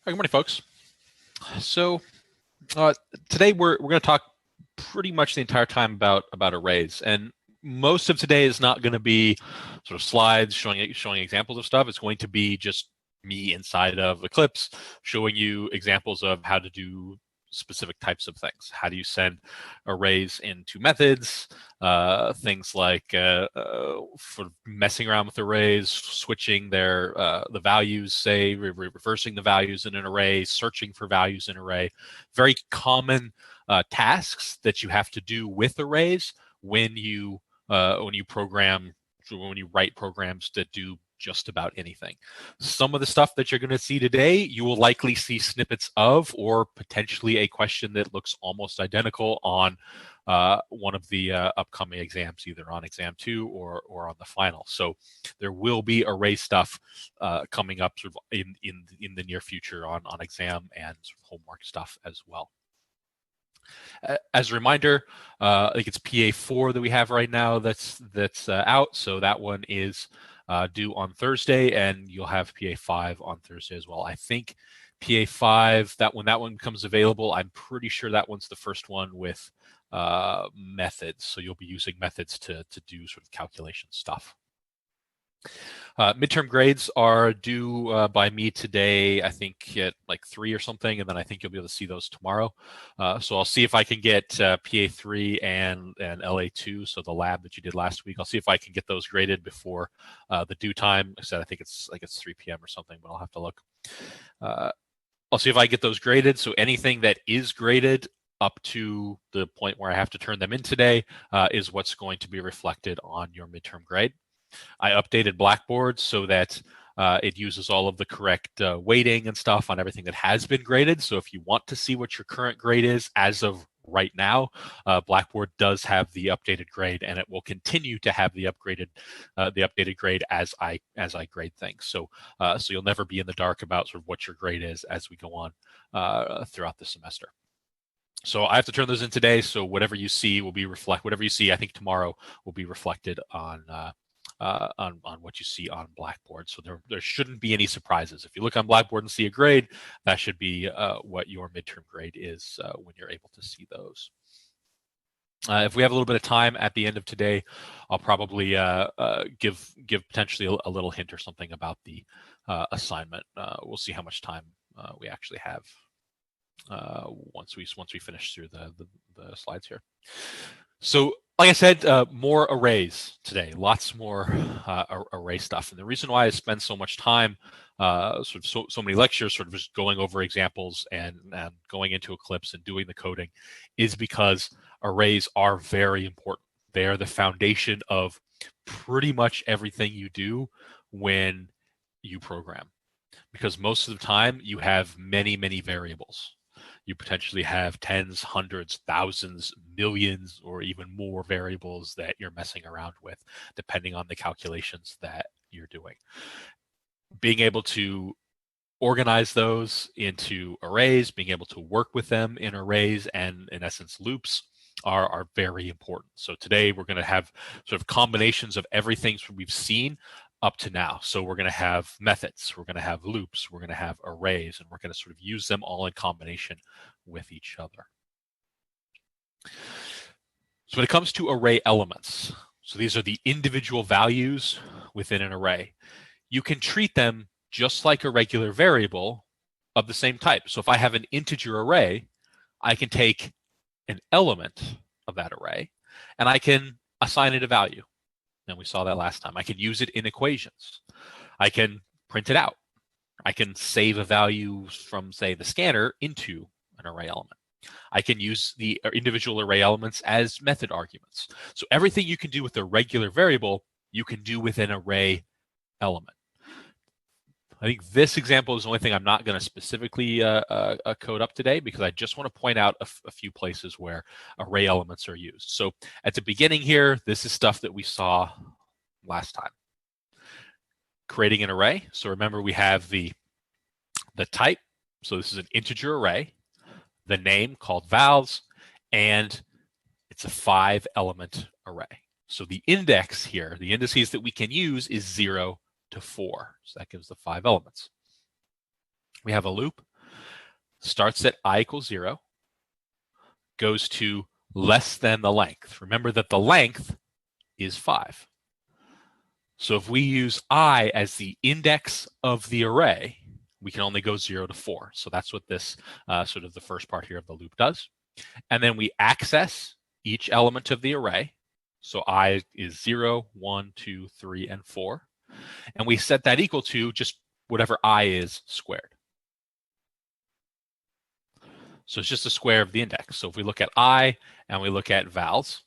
Good morning, folks. So today we're going to talk pretty much the entire time about arrays, and most of today is not going to be sort of slides showing examples of stuff. It's going to be just me inside of Eclipse showing you examples of how to do specific types of things. How do you send arrays into methods? Things like for messing around with arrays, switching their the values, say reversing the values in an array, searching for values in an array. Very common tasks that you have to do with arrays when you program, when you write programs that do just about anything. Some of the stuff that you're going to see today, you will likely see snippets of, or potentially a question that looks almost identical on one of the upcoming exams, either on exam 2 or on the final. So there will be array stuff coming up sort of in the near future on exam and sort of homework stuff as well. As a reminder, I think it's PA4 that we have right now that's out. So that one is due on Thursday, and you'll have PA5 on Thursday as well. I think PA5, when that one becomes available, I'm pretty sure that one's the first one with methods. So you'll be using methods to do sort of calculation stuff. Midterm grades are due by me today, I think at like 3 or something, and then I think you'll be able to see those tomorrow. So I'll see if I can get PA3 and LA2, so the lab that you did last week. I'll see if I can get those graded before the due time. I said I think it's 3 p.m. or something, but I'll have to look. I'll see if I get those graded. So anything that is graded up to the point where I have to turn them in today is what's going to be reflected on your midterm grade. I updated Blackboard so that it uses all of the correct weighting and stuff on everything that has been graded. So if you want to see what your current grade is as of right now, Blackboard does have the updated grade, and it will continue to have the updated grade as I grade things. So so you'll never be in the dark about sort of what your grade is as we go on throughout the semester. So I have to turn those in today. So whatever you see will be whatever you see, I think tomorrow, will be reflected on what you see on Blackboard. So there shouldn't be any surprises. If you look on Blackboard and see a grade, that should be what your midterm grade is when you're able to see those. If we have a little bit of time at the end of today, I'll probably give potentially a little hint or something about the assignment. We'll see how much time we actually have once we finish through the slides here. So like I said, more arrays today, lots more array stuff. And the reason why I spend so much time, so many lectures, sort of just going over examples and going into Eclipse and doing the coding, is because arrays are very important. They are the foundation of pretty much everything you do when you program, because most of the time you have many variables. You potentially have tens, hundreds, thousands, millions, or even more variables that you're messing around with, depending on the calculations that you're doing. Being able to organize those into arrays, being able to work with them in arrays and, in essence, loops are very important. So today we're going to have sort of combinations of everything we've seen up to now. So we're going to have methods, we're going to have loops, we're going to have arrays, and we're going to sort of use them all in combination with each other. So when it comes to array elements, so these are the individual values within an array. You can treat them just like a regular variable of the same type. So if I have an integer array, I can take an element of that array and I can assign it a value. And we saw that last time. I can use it in equations. I can print it out. I can save a value from, say, the scanner into an array element. I can use the individual array elements as method arguments. So everything you can do with a regular variable, you can do with an array element. I think this example is the only thing I'm not going to specifically code up today, because I just want to point out a few places where array elements are used. So at the beginning here, this is stuff that we saw last time. Creating an array. So remember, we have the type. So this is an integer array, the name called vals, and it's a 5-element array. So the index here, the indices that we can use, is 0 to 4. So that gives the 5 elements. We have a loop. starts at I equals 0, goes to less than the length. Remember that the length is 5. So if we use I as the index of the array, we can only go 0 to 4. So that's what this sort of the first part here of the loop does. And then we access each element of the array. So I is 0, 1, 2, 3, and 4. And we set that equal to just whatever I is squared. So it's just a square of the index. So if we look at I and we look at vals,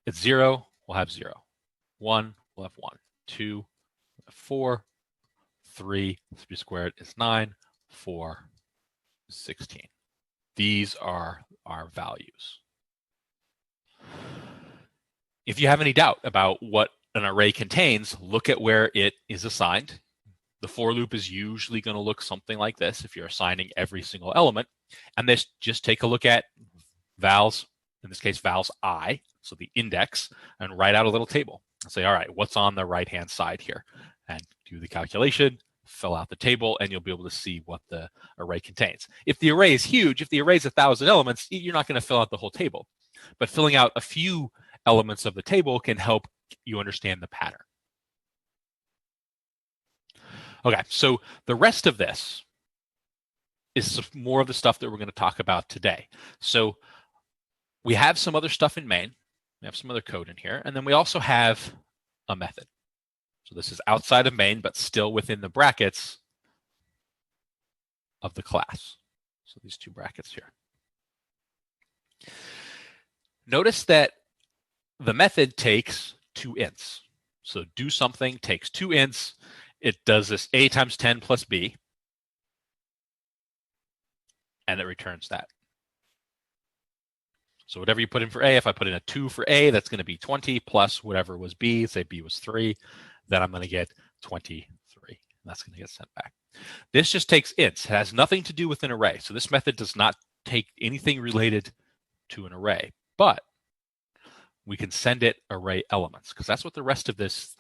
it's 0, we'll have 0. 1, we'll have 1. 2, we'll have 4. 3 squared is 9. 4 is 16. These are our values. If you have any doubt about what an array contains, look at where it is assigned. The for loop is usually going to look something like this if you're assigning every single element. And this, just take a look at vals, in this case, vals I, so the index, and write out a little table and say, all right, what's on the right-hand side here? And do the calculation, fill out the table, and you'll be able to see what the array contains. If the array is huge, if the array is 1,000 elements, you're not going to fill out the whole table. But filling out a few elements of the table can help you understand the pattern. Okay, so the rest of this is more of the stuff that we're going to talk about today. So we have some other stuff in main. We have some other code in here. And then we also have a method. So this is outside of main, but still within the brackets of the class. So these two brackets here. Notice that the method takes 2 ints. So do something takes 2 ints. It does this a times 10 plus b, and it returns that. So whatever you put in for a, if I put in a 2 for a, that's going to be 20 plus whatever was b, say b was 3, then I'm going to get 23. That's going to get sent back. This just takes ints. It has nothing to do with an array. So this method does not take anything related to an array, but we can send it array elements because that's what the rest of this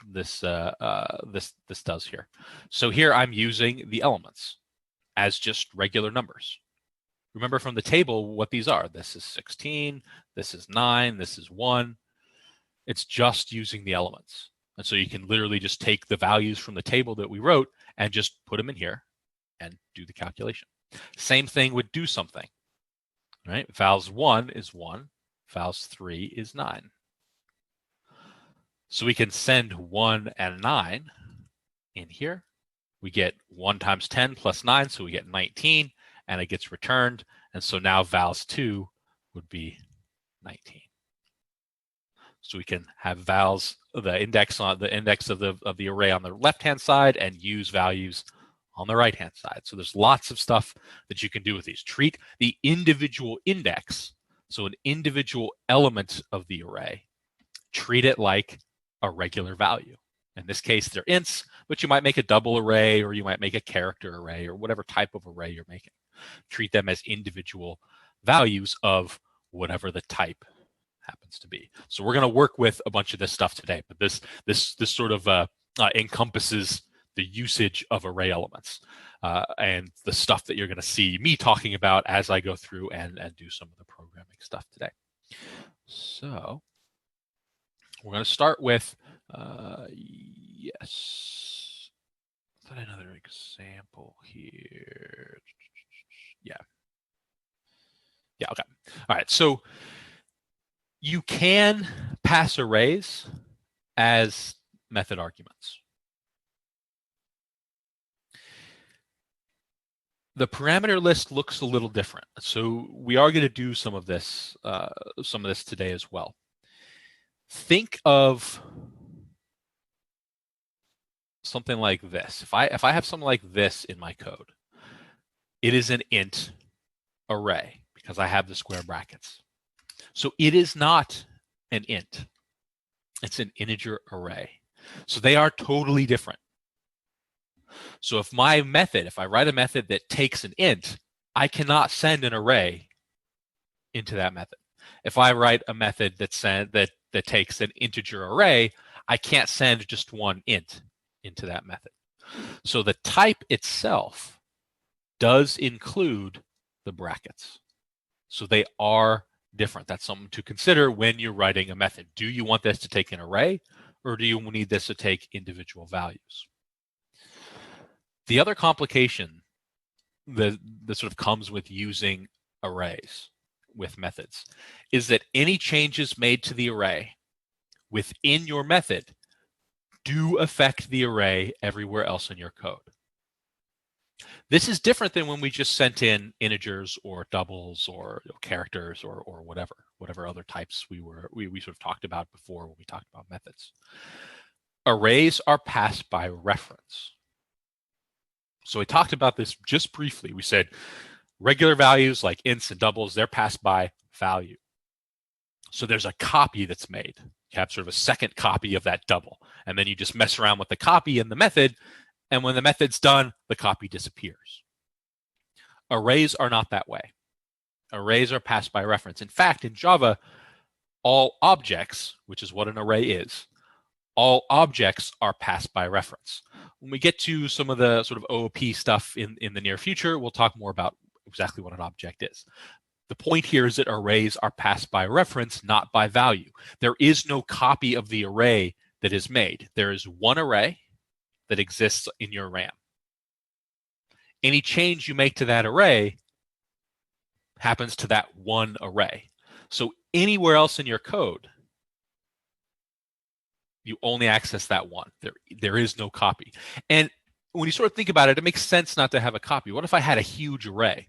does here. So here I'm using the elements as just regular numbers. Remember from the table what these are. This is 16, this is 9, this is 1. It's just using the elements. And so you can literally just take the values from the table that we wrote and just put them in here and do the calculation. Same thing with do something, right? Vals 1 is 1, vals 3 is 9. So we can send 1 and 9 in here. We get 1 times 10 plus 9, so we get 19, and it gets returned. And so now vals 2 would be 19. So we can have vals, the index of the array on the left-hand side, and use values on the right-hand side. So there's lots of stuff that you can do with these. Treat the individual index, so an individual element of the array, treat it like a regular value. In this case, they're ints, but you might make a double array, or you might make a character array, or whatever type of array you're making. Treat them as individual values of whatever the type happens to be. So we're going to work with a bunch of this stuff today, but this sort of encompasses the usage of array elements and the stuff that you're going to see me talking about as I go through and do some of the programming stuff today. So we're going to start with, yes, I thought another example here. Yeah, okay. All right, so you can pass arrays as method arguments. The parameter list looks a little different. So we are going to do some of this today as well. Think of something like this. If I have something like this in my code, it is an int array because I have the square brackets. So it is not an int. It's an integer array. So they are totally different. So if I write a method that takes an int, I cannot send an array into that method. If I write a method that takes an integer array, I can't send just one int into that method. So the type itself does include the brackets. So they are different. That's something to consider when you're writing a method. Do you want this to take an array, or do you need this to take individual values? The other complication that sort of comes with using arrays with methods is that any changes made to the array within your method do affect the array everywhere else in your code. This is different than when we just sent in integers or doubles or characters or whatever other types we sort of talked about before when we talked about methods. Arrays are passed by reference. So we talked about this just briefly. We said regular values like ints and doubles, they're passed by value. So there's a copy that's made. You have sort of a second copy of that double, and then you just mess around with the copy in the method, and when the method's done, the copy disappears. Arrays are not that way. Arrays are passed by reference. In fact, in Java, all objects, which is what an array is, all objects are passed by reference. When we get to some of the sort of OOP stuff in the near future, we'll talk more about exactly what an object is. The point here is that arrays are passed by reference, not by value. There is no copy of the array that is made. There is one array that exists in your RAM. Any change you make to that array happens to that one array. So anywhere else in your code, you only access that one. There is no copy. And when you sort of think about it, it makes sense not to have a copy. What if I had a huge array?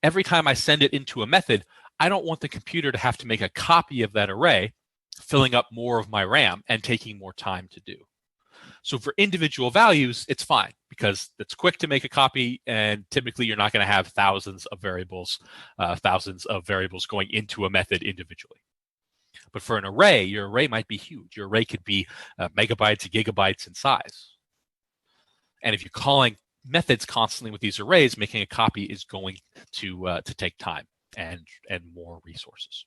Every time I send it into a method, I don't want the computer to have to make a copy of that array, filling up more of my RAM and taking more time to do. So for individual values, it's fine because it's quick to make a copy, and typically you're not going to have thousands of variables going into a method individually. But for an array, your array might be huge. Your array could be megabytes and gigabytes in size. And if you're calling methods constantly with these arrays, making a copy is going to take time and more resources.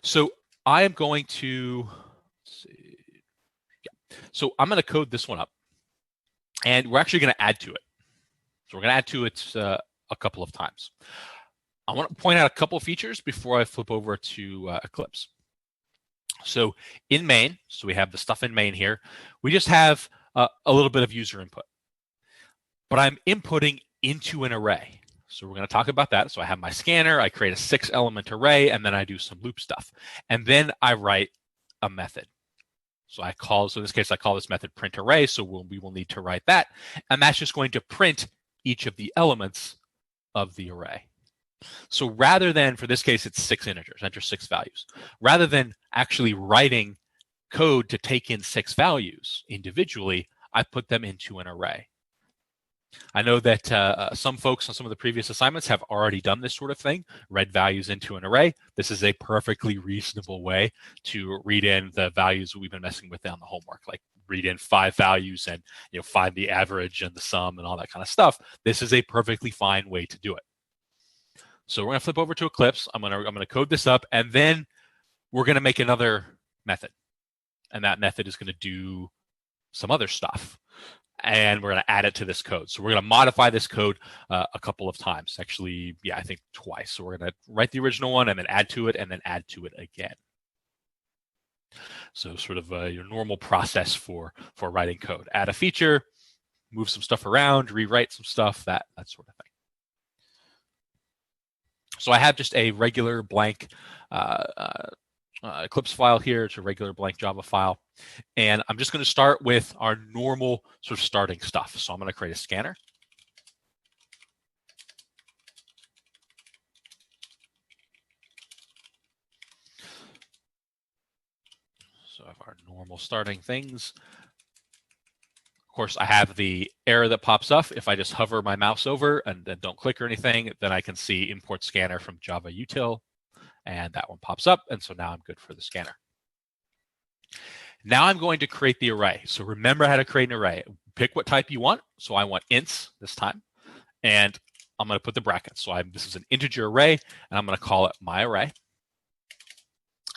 So I am going to So I'm going to code this one up, and we're actually going to add to it. So we're going to add to it a couple of times. I want to point out a couple of features before I flip over to Eclipse. So in main, so we have the stuff in main here. We just have a little bit of user input, but I'm inputting into an array. So we're going to talk about that. So I have my scanner, I create a 6-element array, and then I do some loop stuff. And then I write a method. So in this case, I call this method print array. So we will need to write that. And that's just going to print each of the elements of the array. So rather than, for this case, it's 6 integers, enter 6 values. Rather than actually writing code to take in 6 values individually, I put them into an array. I know that some folks on some of the previous assignments have already done this sort of thing, read values into an array. This is a perfectly reasonable way to read in the values we've been messing with on the homework, like read in 5 values and find the average and the sum and all that kind of stuff. This is a perfectly fine way to do it. So we're going to flip over to Eclipse. I'm going to code this up, and then we're going to make another method, and that method is going to do some other stuff. And we're going to add it to this code. So we're going to modify this code a couple of times. Actually, I think twice. So we're going to write the original one and then add to it and then add to it again. So sort of your normal process for writing code. Add a feature, move some stuff around, rewrite some stuff, that sort of thing. So I have just a regular blank Eclipse file here. It's a regular blank Java file. And I'm just going to start with our normal sort of starting stuff. So I'm going to create a scanner. So I have our normal starting things. Of course, I have the error that pops up. If I just hover my mouse over and then don't click or anything, then I can see import scanner from Java util. And that one pops up. And so now I'm good for the scanner. Now I'm going to create the array. So remember how to create an array. Pick what type you want. So I want ints this time. And I'm going to put the brackets. So this is an integer array, and I'm going to call it my array.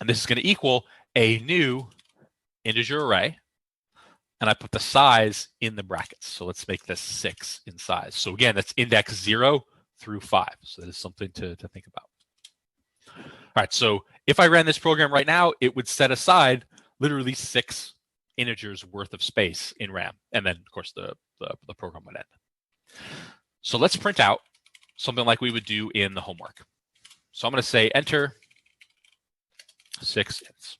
And this is going to equal a new integer array and I put the size in the brackets. So let's make this 6 in size. So again, that's index 0 through 5. So that is something to think about. All right, so if I ran this program right now, it would set aside literally 6 integers worth of space in RAM. And then, of course, the program would end. So let's print out something like we would do in the homework. So I'm going to say enter 6 ints.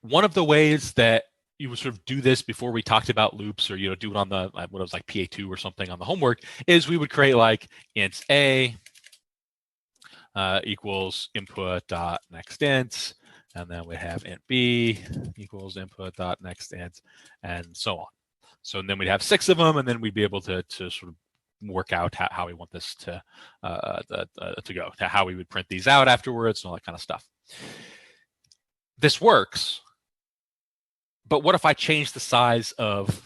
One of the ways that you would sort of do this before we talked about loops, or do it on the what it was like PA2 or something on the homework, is we would create like int a equals input dot next int, and then we have int b equals input dot next int, and so on. So then we'd have 6 of them, and then we'd be able to sort of work out how we want this to go, how we would print these out afterwards, and all that kind of stuff. This works. But what if I change the size of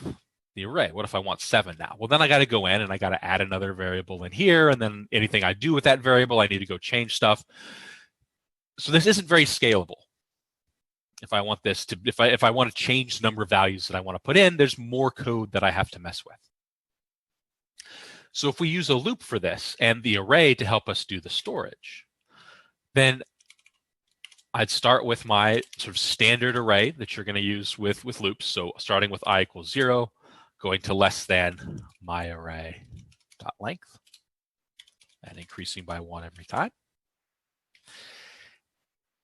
the array? What if I want 7 now? Well, then I got to go in and I got to add another variable in here. And then anything I do with that variable, I need to go change stuff. So this isn't very scalable. If I want this to, if I want to change the number of values that I want to put in, there's more code that I have to mess with. So if we use a loop for this and the array to help us do the storage, then I'd start with my sort of standard array that you're going to use with loops. So starting with I equals 0, going to less than my array dot length, and increasing by 1 every time.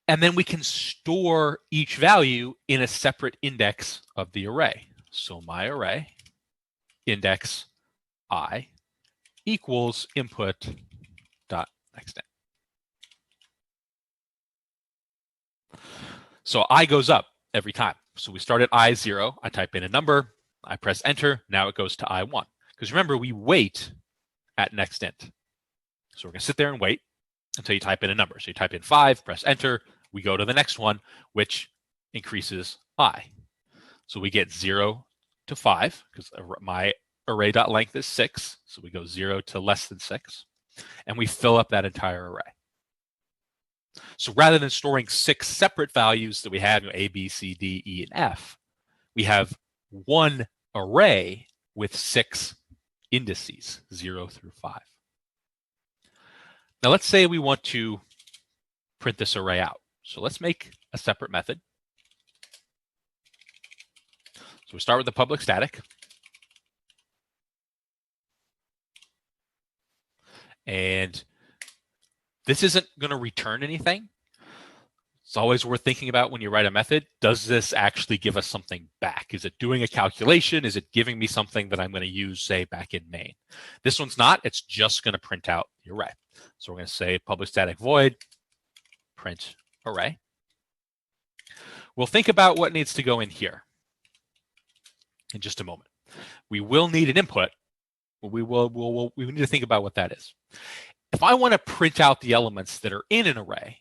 And then we can store each value in a separate index of the array. So my array index I equals input dot next int. So I goes up every time. So we start at I0, I type in a number, I press enter, now it goes to I1. Because remember, we wait at next int. So we're going to sit there and wait until you type in a number. So you type in 5, press enter, we go to the next one, which increases I. So we get 0 to 5, because my array.length is 6. So we go 0 to less than 6, and we fill up that entire array. So rather than storing 6 separate values that we have, A, B, C, D, E, and F, we have one array with 6 indices, 0 through 5. Now let's say we want to print this array out. So let's make a separate method. So we start with the public static. And this isn't going to return anything. It's always worth thinking about when you write a method. Does this actually give us something back? Is it doing a calculation? Is it giving me something that I'm going to use, say, back in main? This one's not. It's just going to print out the array. So we're going to say public static void print array. We'll think about what needs to go in here in just a moment. We will need an input. We need to think about what that is. If I want to print out the elements that are in an array,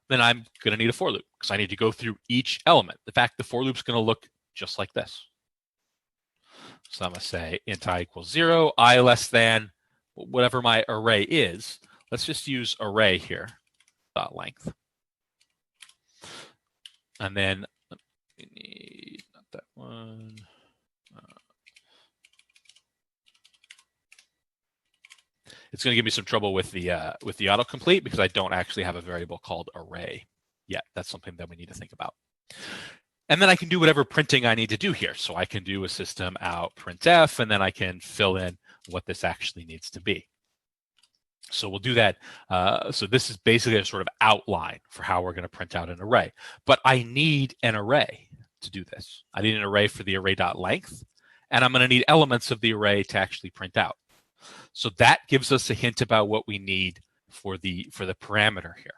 then I'm going to need a for loop because I need to go through each element. In fact, the for loop is going to look just like this. So I'm going to say int I equals 0, I less than whatever my array is. Let's just use array here, dot length. And then we need, not that one. It's going to give me some trouble with the autocomplete because I don't actually have a variable called array yet. That's something that we need to think about. And then I can do whatever printing I need to do here. So I can do a system out printf, and then I can fill in what this actually needs to be. So we'll do that. So this is basically a sort of outline for how we're going to print out an array. But I need an array to do this. I need an array for the array.length, and I'm going to need elements of the array to actually print out. So that gives us a hint about what we need for the parameter here.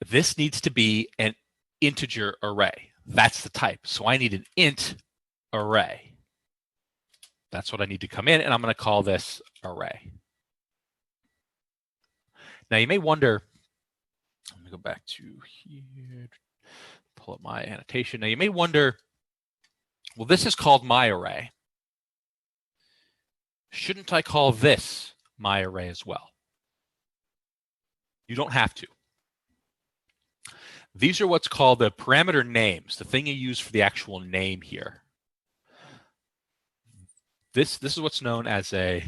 This needs to be an integer array. That's the type. So I need an int array. That's what I need to come in, and I'm going to call this array. Now you may wonder, let me go back to here, pull up my annotation. Now you may wonder, well, this is called my array. Shouldn't I call this my array as well? You don't have to. These are what's called the parameter names, the thing you use for the actual name here. This is what's known as a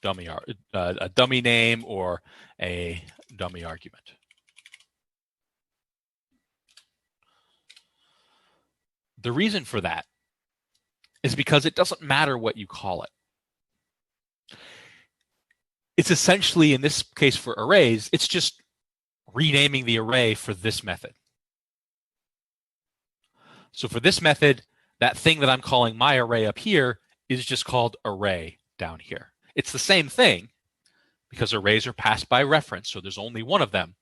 dummy name or a dummy argument. The reason for that is because it doesn't matter what you call it. It's essentially, in this case for arrays, it's just renaming the array for this method. So for this method, that thing that I'm calling my array up here is just called array down here. It's the same thing because arrays are passed by reference, so there's only one of them.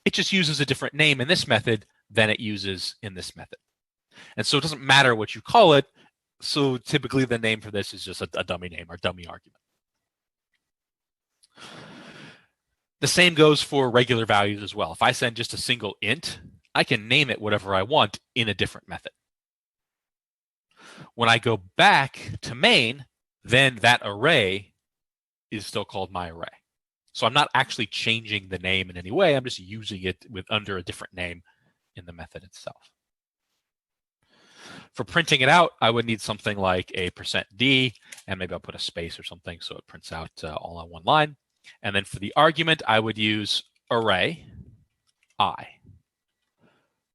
It just uses a different name in this method than it uses in this method. And so it doesn't matter what you call it. So typically the name for this is just a dummy name or dummy argument. The same goes for regular values as well. If I send just a single int, I can name it whatever I want in a different method. When I go back to main, then that array is still called my array. So I'm not actually changing the name in any way. I'm just using it under a different name in the method itself. For printing it out, I would need something like a %d, and maybe I'll put a space or something so it prints out all on one line. And then for the argument, I would use array I.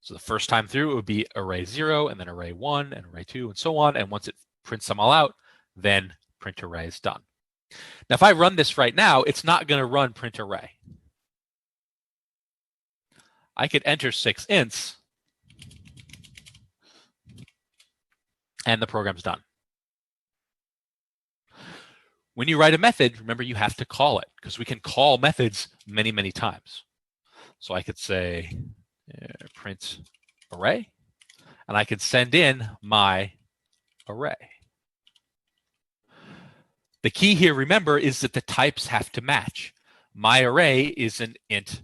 So the first time through, it would be array 0, and then array 1, and array 2, and so on. And once it prints them all out, then print array is done. Now, if I run this right now, it's not going to run print array. I could enter 6 ints, and the program's done. When you write a method, remember you have to call it, because we can call methods many, many times. So I could say print array, and I could send in my array. The key here, remember, is that the types have to match. My array is an int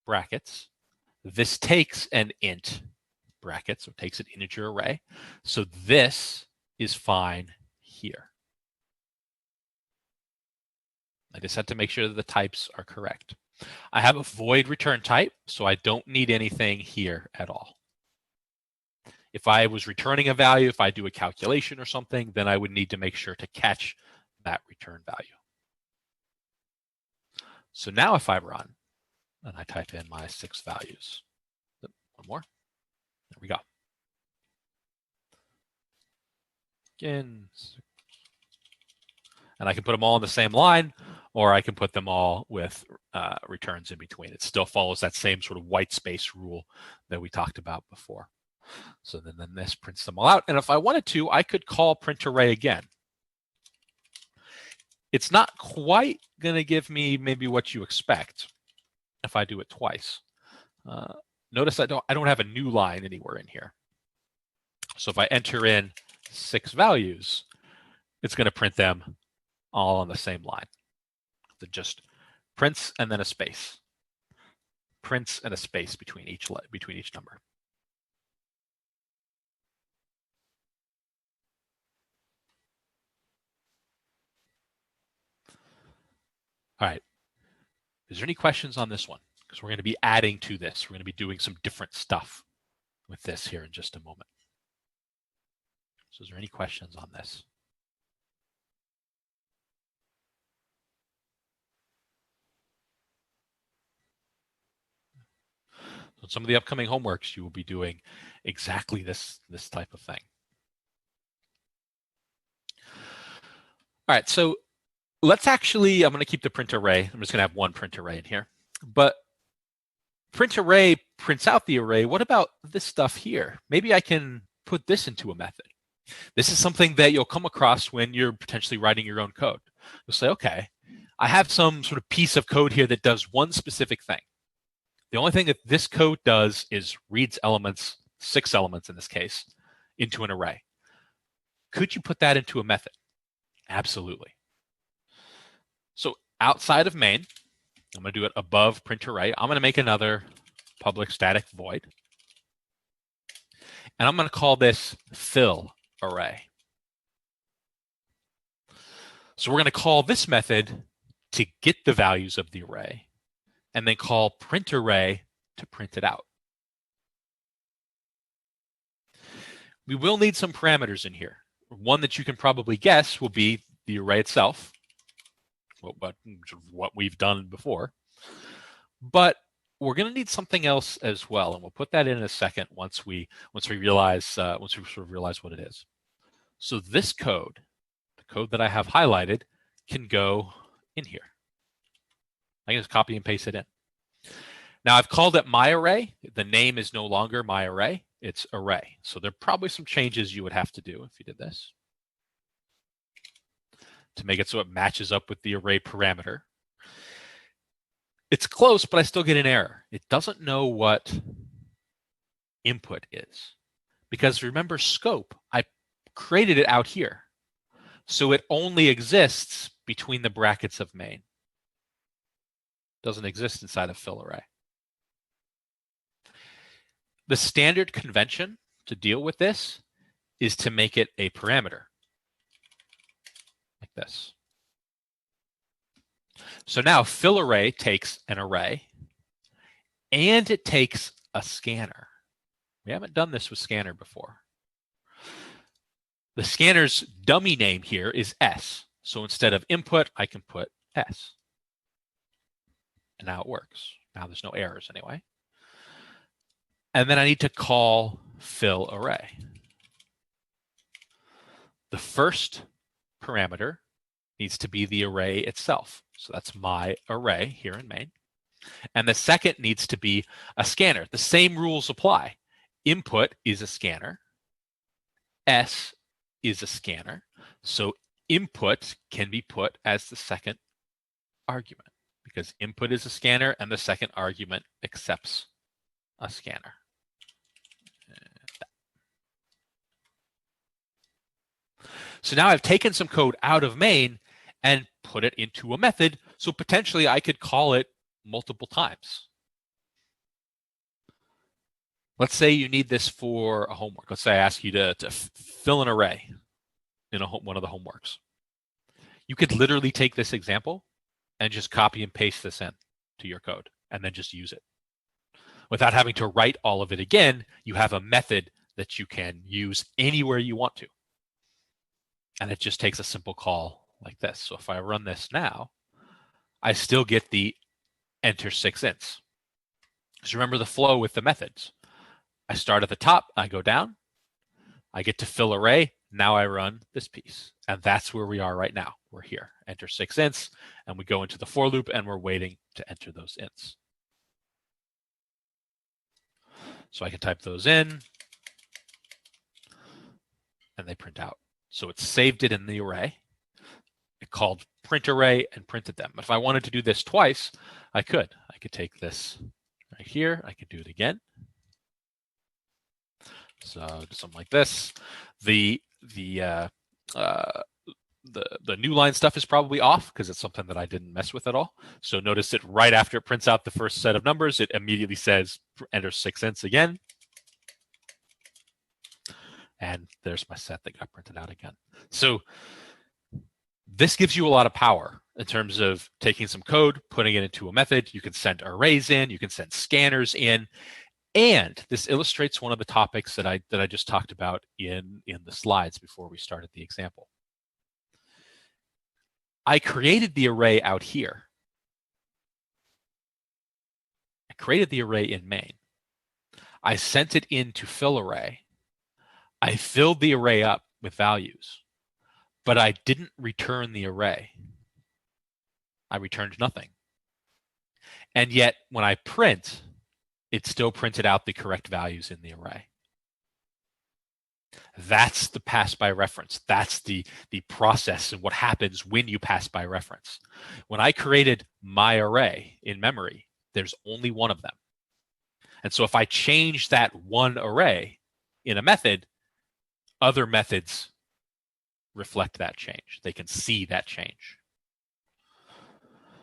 brackets. This takes an int brackets, so it takes an integer array. So this is fine here. I just had to make sure that the types are correct. I have a void return type, so I don't need anything here at all. If I was returning a value, if I do a calculation or something, then I would need to make sure to catch that return value. So now if I run, and I type in my 6 values, one more, there we go. Again, and I can put them all in the same line, or I can put them all with returns in between. It still follows that same sort of white space rule that we talked about before. So then this prints them all out. And if I wanted to, I could call print array again. It's not quite going to give me maybe what you expect if I do it twice. Notice I don't have a new line anywhere in here. So if I enter in 6 values, it's going to print them all on the same line. So just prints and then a space. Prints and a space between each number. All right. Is there any questions on this one? Because we're going to be adding to this. We're going to be doing some different stuff with this here in just a moment. So is there any questions on this? So in some of the upcoming homeworks, you will be doing exactly this type of thing. All right, so let's actually, I'm going to keep the print array. I'm just going to have one print array in here. But print array prints out the array. What about this stuff here? Maybe I can put this into a method. This is something that you'll come across when you're potentially writing your own code. You'll say, okay, I have some sort of piece of code here that does one specific thing. The only thing that this code does is reads elements, 6 elements in this case, into an array. Could you put that into a method? Absolutely. So outside of main, I'm going to do it above print array. I'm going to make another public static void. And I'm going to call this fill array. So we're going to call this method to get the values of the array. and then call print array to print it out. We will need some parameters in here. One that you can probably guess will be the array itself, what we've done before. But we're going to need something else as well, and we'll put that in a second once we realize sort of realize what it is. So this code, the code that I have highlighted, can go in here. I can just copy and paste it in. Now I've called it my array. The name is no longer my array, it's array. So there are probably some changes you would have to do if you did this to make it so it matches up with the array parameter. It's close, but I still get an error. It doesn't know what input is. Because remember scope, I created it out here. So it only exists between the brackets of main. Doesn't exist inside of fill array. The standard convention to deal with this is to make it a parameter, like this. So now fill array takes an array, and it takes a scanner. We haven't done this with scanner before. The scanner's dummy name here is S. So instead of input, I can put S. And now it works. Now there's no errors anyway. And then I need to call fill array. The first parameter needs to be the array itself. So that's my array here in main. And the second needs to be a scanner. The same rules apply. Input is a scanner. S is a scanner. So input can be put as the second argument because input is a scanner and the second argument accepts a scanner. So now I've taken some code out of main and put it into a method. So potentially I could call it multiple times. Let's say you need this for a homework. Let's say I ask you to fill an array in one of the homeworks. You could literally take this example and just copy and paste this in to your code and then just use it. Without having to write all of it again, you have a method that you can use anywhere you want to. And it just takes a simple call like this. So if I run this now, I still get the enter 6 ints. Because remember the flow with the methods. I start at the top, I go down, I get to fill array, now I run this piece. And that's where we are right now. We're here, enter 6 ints, and we go into the for loop and we're waiting to enter those ints. So I can type those in and they print out. So it saved it in the array. It called print array and printed them. If I wanted to do this twice, I could. I could take this right here. I could do it again. So something like this. The new line stuff is probably off because it's something that I didn't mess with at all. So notice that right after it prints out the first set of numbers, it immediately says enter 6 ints again. And there's my set that got printed out again. So this gives you a lot of power in terms of taking some code, putting it into a method. You can send arrays in, you can send scanners in. And this illustrates one of the topics that I just talked about in the slides before we started the example. I created the array out here. I created the array in main. I sent it into fill array. I filled the array up with values, but I didn't return the array. I returned nothing. And yet when I print, it still printed out the correct values in the array. That's the pass by reference. That's the process and what happens when you pass by reference. When I created my array in memory, there's only one of them. And so if I change that one array in a method, other methods reflect that change. They can see that change.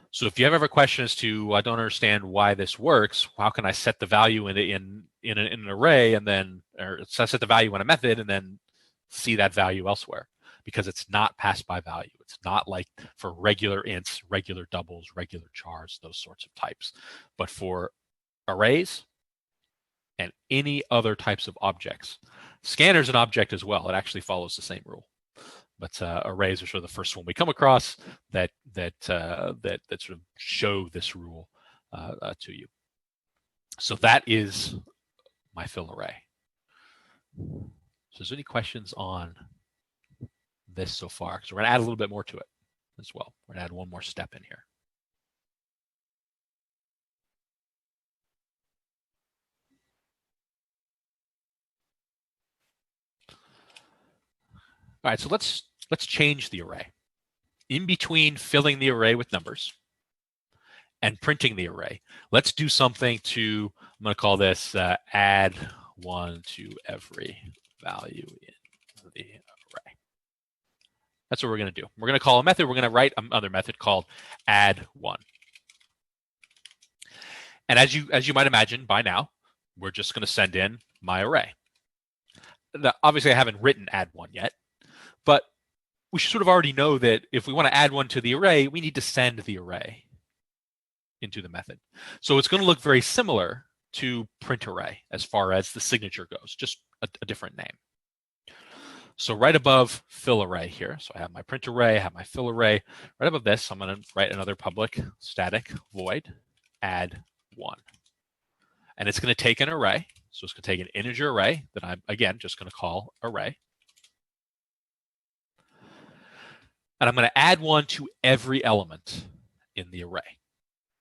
So if you ever have a question as to, I don't understand why this works, how can I set the value in an array and then, or set the value in a method and then see that value elsewhere? because it's not pass by value. It's not like for regular ints, regular doubles, regular chars, those sorts of types. But for arrays and any other types of objects, scanner's an object as well. It actually follows the same rule. But arrays are sort of the first one we come across that sort of show this rule to you. So that is my fill array. So is there any questions on this so far? Because we're going to add a little bit more to it as well. We're going to add one more step in here. All right, so let's change the array. In between filling the array with numbers and printing the array, let's do something to, I'm going to call this add 1 to every value in the array. That's what we're going to do. We're going to call a method. We're going to write another method called add 1. And as you might imagine by now, we're just going to send in my array. Now, obviously, I haven't written add 1 yet, but we should sort of already know that if we want to add 1 to the array, we need to send the array into the method. So it's going to look very similar to print array as far as the signature goes, just a different name. So right above fill array here, so I have my print array, I have my fill array. Right above this, I'm going to write another public static void add 1. And it's going to take an array. So it's going to take an integer array that I'm, again, just going to call array. And I'm going to add 1 to every element in the array.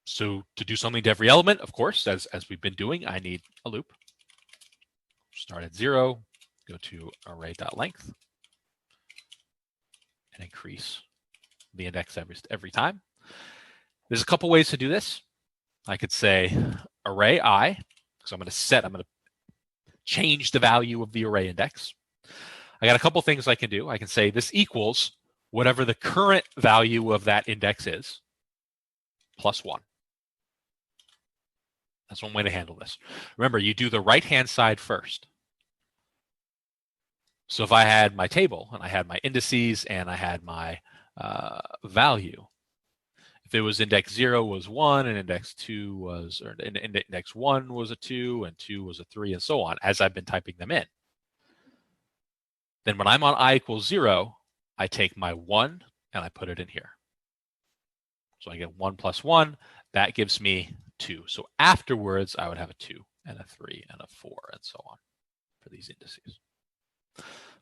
So to do something to every element, of course, as we've been doing, I need a loop. Start at 0, go to array.length, and increase the index every time. There's a couple ways to do this. I could say array I, so I'm going to change the value of the array index. I got a couple things I can do. I can say this equals whatever the current value of that index is, plus 1. That's one way to handle this. Remember, you do the right-hand side first. So if I had my table and I had my indices and I had my value, if it was index 0 was 1 and index 2 was, or index 1 was a 2 and 2 was a 3 and so on, as I've been typing them in, then when I'm on I equals 0, I take my 1 and I put it in here. So I get 1 plus 1. That gives me 2. So afterwards, I would have a 2 and a 3 and a 4 and so on for these indices.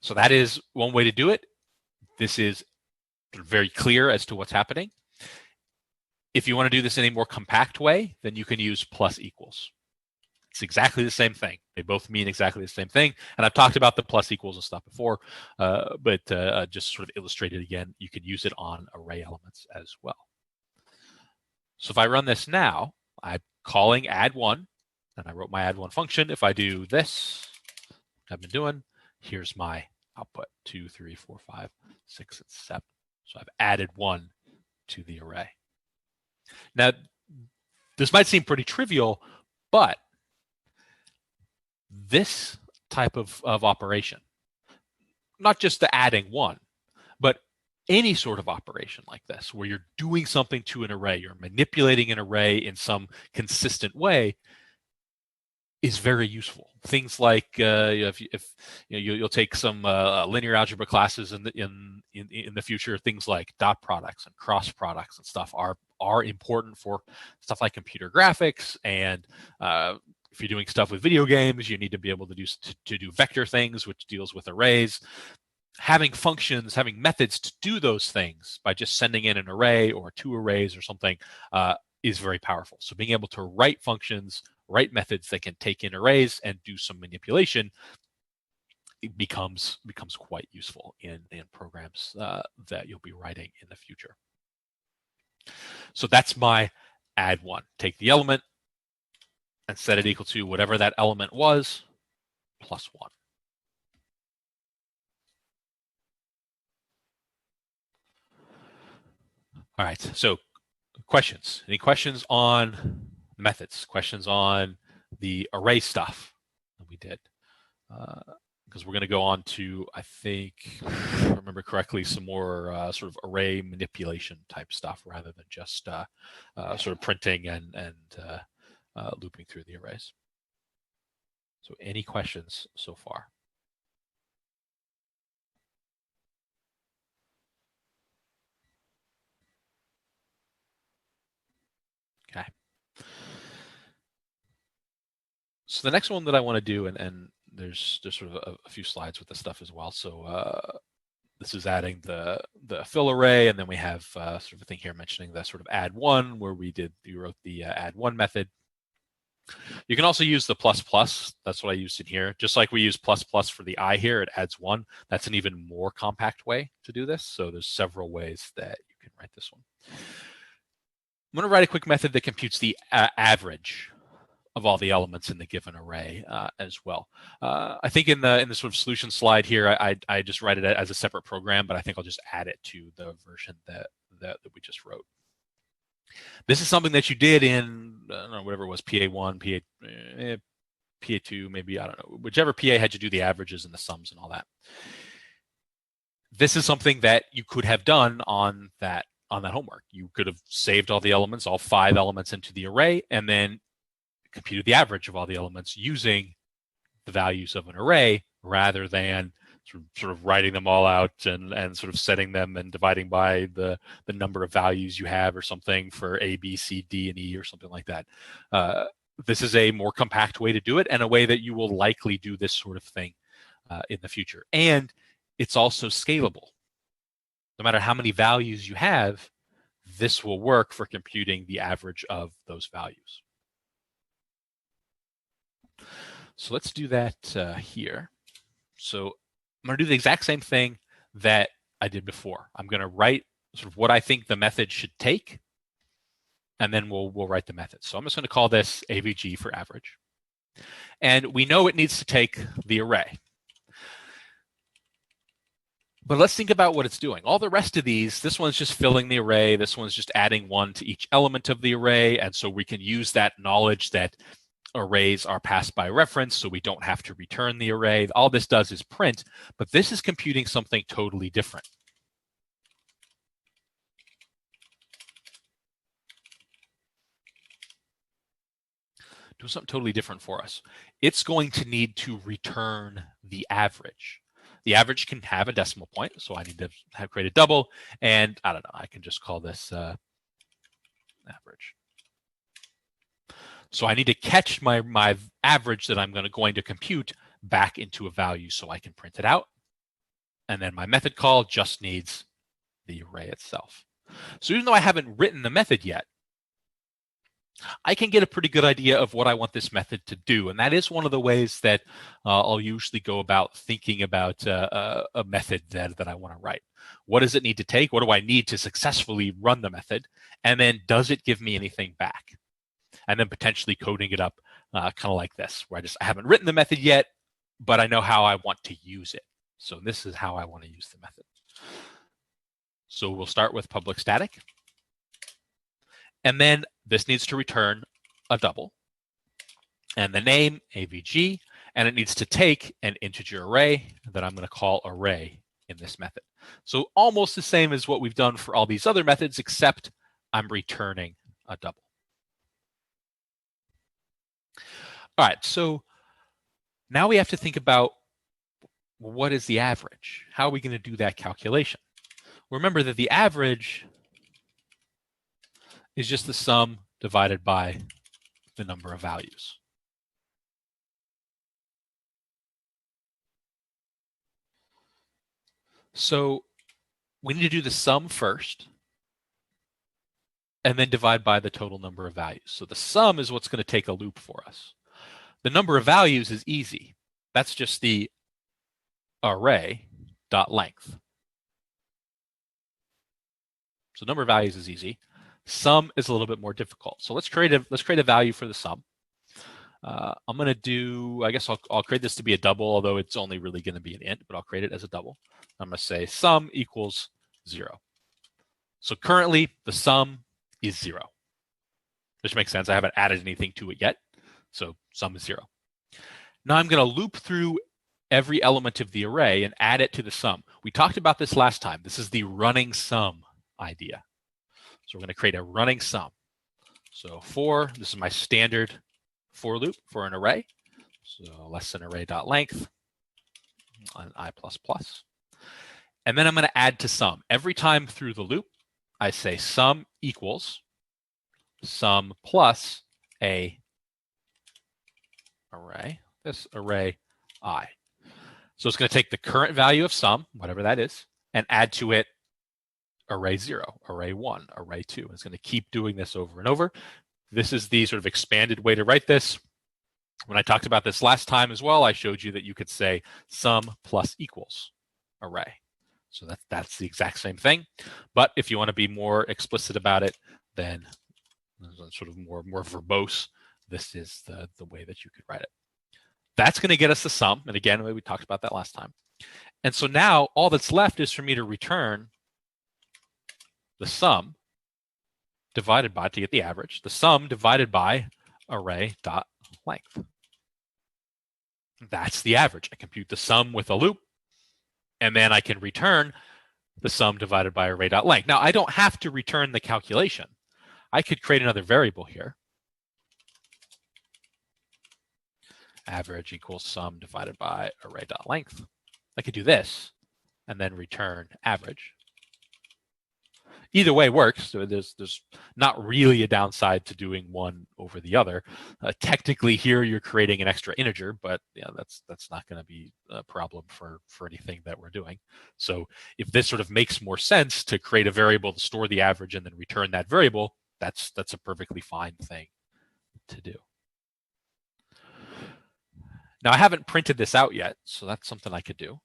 So that is one way to do it. This is very clear as to what's happening. If you want to do this in a more compact way, then you can use plus equals. It's exactly the same thing. They both mean exactly the same thing. And I've talked about the plus equals and stuff before, but just sort of illustrated again, you could use it on array elements as well. So if I run this now, I'm calling add 1, and I wrote my add 1 function. If I do this, I've been doing, here's my output, 2, 3, 4, 5, 6, and 7. So I've added 1 to the array. Now, this might seem pretty trivial, but this type of operation, not just the adding 1, but any sort of operation like this, where you're doing something to an array, you're manipulating an array in some consistent way, is very useful. Things like if you'll take some linear algebra classes in the future, things like dot products and cross products and stuff are important for stuff like computer graphics. And if you're doing stuff with video games, you need to be able to do vector things, which deals with arrays. Having functions, having methods to do those things by just sending in an array or 2 arrays or something is very powerful. So being able to write functions, write methods that can take in arrays and do some manipulation, it becomes quite useful in programs that you'll be writing in the future. So that's my add 1. Take the element and set it equal to whatever that element was, plus 1. All right, so questions? Any questions on methods? Questions on the array stuff that we did? because we're going to go on to, I think, if I remember correctly, some more sort of array manipulation type stuff rather than just sort of printing and looping through the arrays. So any questions so far? Okay. So the next one that I want to do, and there's sort of a few slides with this stuff as well. So this is adding the fill array, and then we have sort of a thing here mentioning the sort of add one, where we wrote the add one method. You can also use the plus plus. That's what I used in here. Just like we use plus plus for the I here, it adds one. That's an even more compact way to do this. So there's several ways that you can write this one. I'm going to write a quick method that computes the average of all the elements in the given array as well. I think in the sort of solution slide here, I just write it as a separate program, but I think I'll just add it to the version that we just wrote. This is something that you did in, I don't know, whatever it was, PA1, PA2, maybe, I don't know, whichever PA had you do the averages and the sums and all that. This is something that you could have done on that homework. You could have saved all the elements, all 5 elements into the array, and then computed the average of all the elements using the values of an array rather than sort of writing them all out and sort of setting them and dividing by the number of values you have or something for A, B, C, D, and E or something like that. This is a more compact way to do it and a way that you will likely do this sort of thing in the future. And it's also scalable. No matter how many values you have, this will work for computing the average of those values. So let's do that here. So I'm going to do the exact same thing that I did before. I'm going to write sort of what I think the method should take, and then we'll write the method. So I'm just going to call this AVG for average. And we know it needs to take the array. But let's think about what it's doing. All the rest of these, this one's just filling the array. This one's just adding 1 to each element of the array. And so we can use that knowledge that arrays are passed by reference, so we don't have to return the array. All this does is print, but this is computing something totally different. Do something totally different for us. It's going to need to return the average. The average can have a decimal point, so I need to create a double, and I don't know, I can just call this average. So I need to catch my average that I'm going to compute back into a value so I can print it out. And then my method call just needs the array itself. So even though I haven't written the method yet, I can get a pretty good idea of what I want this method to do. And that is one of the ways that I'll usually go about thinking about a method that I want to write. What does it need to take? What do I need to successfully run the method? And then does it give me anything back? And then potentially coding it up kind of like this, where I haven't written the method yet, but I know how I want to use it. So this is how I want to use the method. So we'll start with public static. And then this needs to return a double. And the name, AVG, and it needs to take an integer array that I'm going to call array in this method. So almost the same as what we've done for all these other methods, except I'm returning a double. All right, so now we have to think about what is the average? How are we going to do that calculation? Remember that the average is just the sum divided by the number of values. So we need to do the sum first and then divide by the total number of values. So the sum is what's going to take a loop for us. The number of values is easy. That's just the array dot length. So number of values is easy. Sum is a little bit more difficult. So let's create a value for the sum. I'm going to do, I guess I'll create this to be a double, although it's only really going to be an int, but I'll create it as a double. I'm going to say sum equals 0. So currently the sum is 0, which makes sense. I haven't added anything to it yet. So sum is 0. Now I'm going to loop through every element of the array and add it to the sum. We talked about this last time. This is the running sum idea. So we're going to create a running sum. So for, this is my standard for loop for an array. So less than array.length on I++. And then I'm going to add to sum. Every time through the loop, I say sum equals sum plus a array, this array I. So it's going to take the current value of sum, whatever that is, and add to it array 0, array 1, array 2. It's going to keep doing this over and over. This is the sort of expanded way to write this. When I talked about this last time as well, I showed you that you could say sum plus equals array. So that's the exact same thing. But if you want to be more explicit about it, then sort of more verbose, this is the way that you could write it. That's going to get us the sum. And again, we talked about that last time. And so now all that's left is for me to return the sum divided by, to get the average, the sum divided by array.length. That's the average. I compute the sum with a loop, and then I can return the sum divided by array.length. Now, I don't have to return the calculation. I could create another variable here. Average equals sum divided by array.length. I could do this and then return average. Either way works. So there's not really a downside to doing one over the other. Technically here you're creating an extra integer, but yeah, that's not going to be a problem for anything that we're doing. So if this sort of makes more sense to create a variable to store the average and then return that variable, that's a perfectly fine thing to do. Now I haven't printed this out yet, so that's something I could do.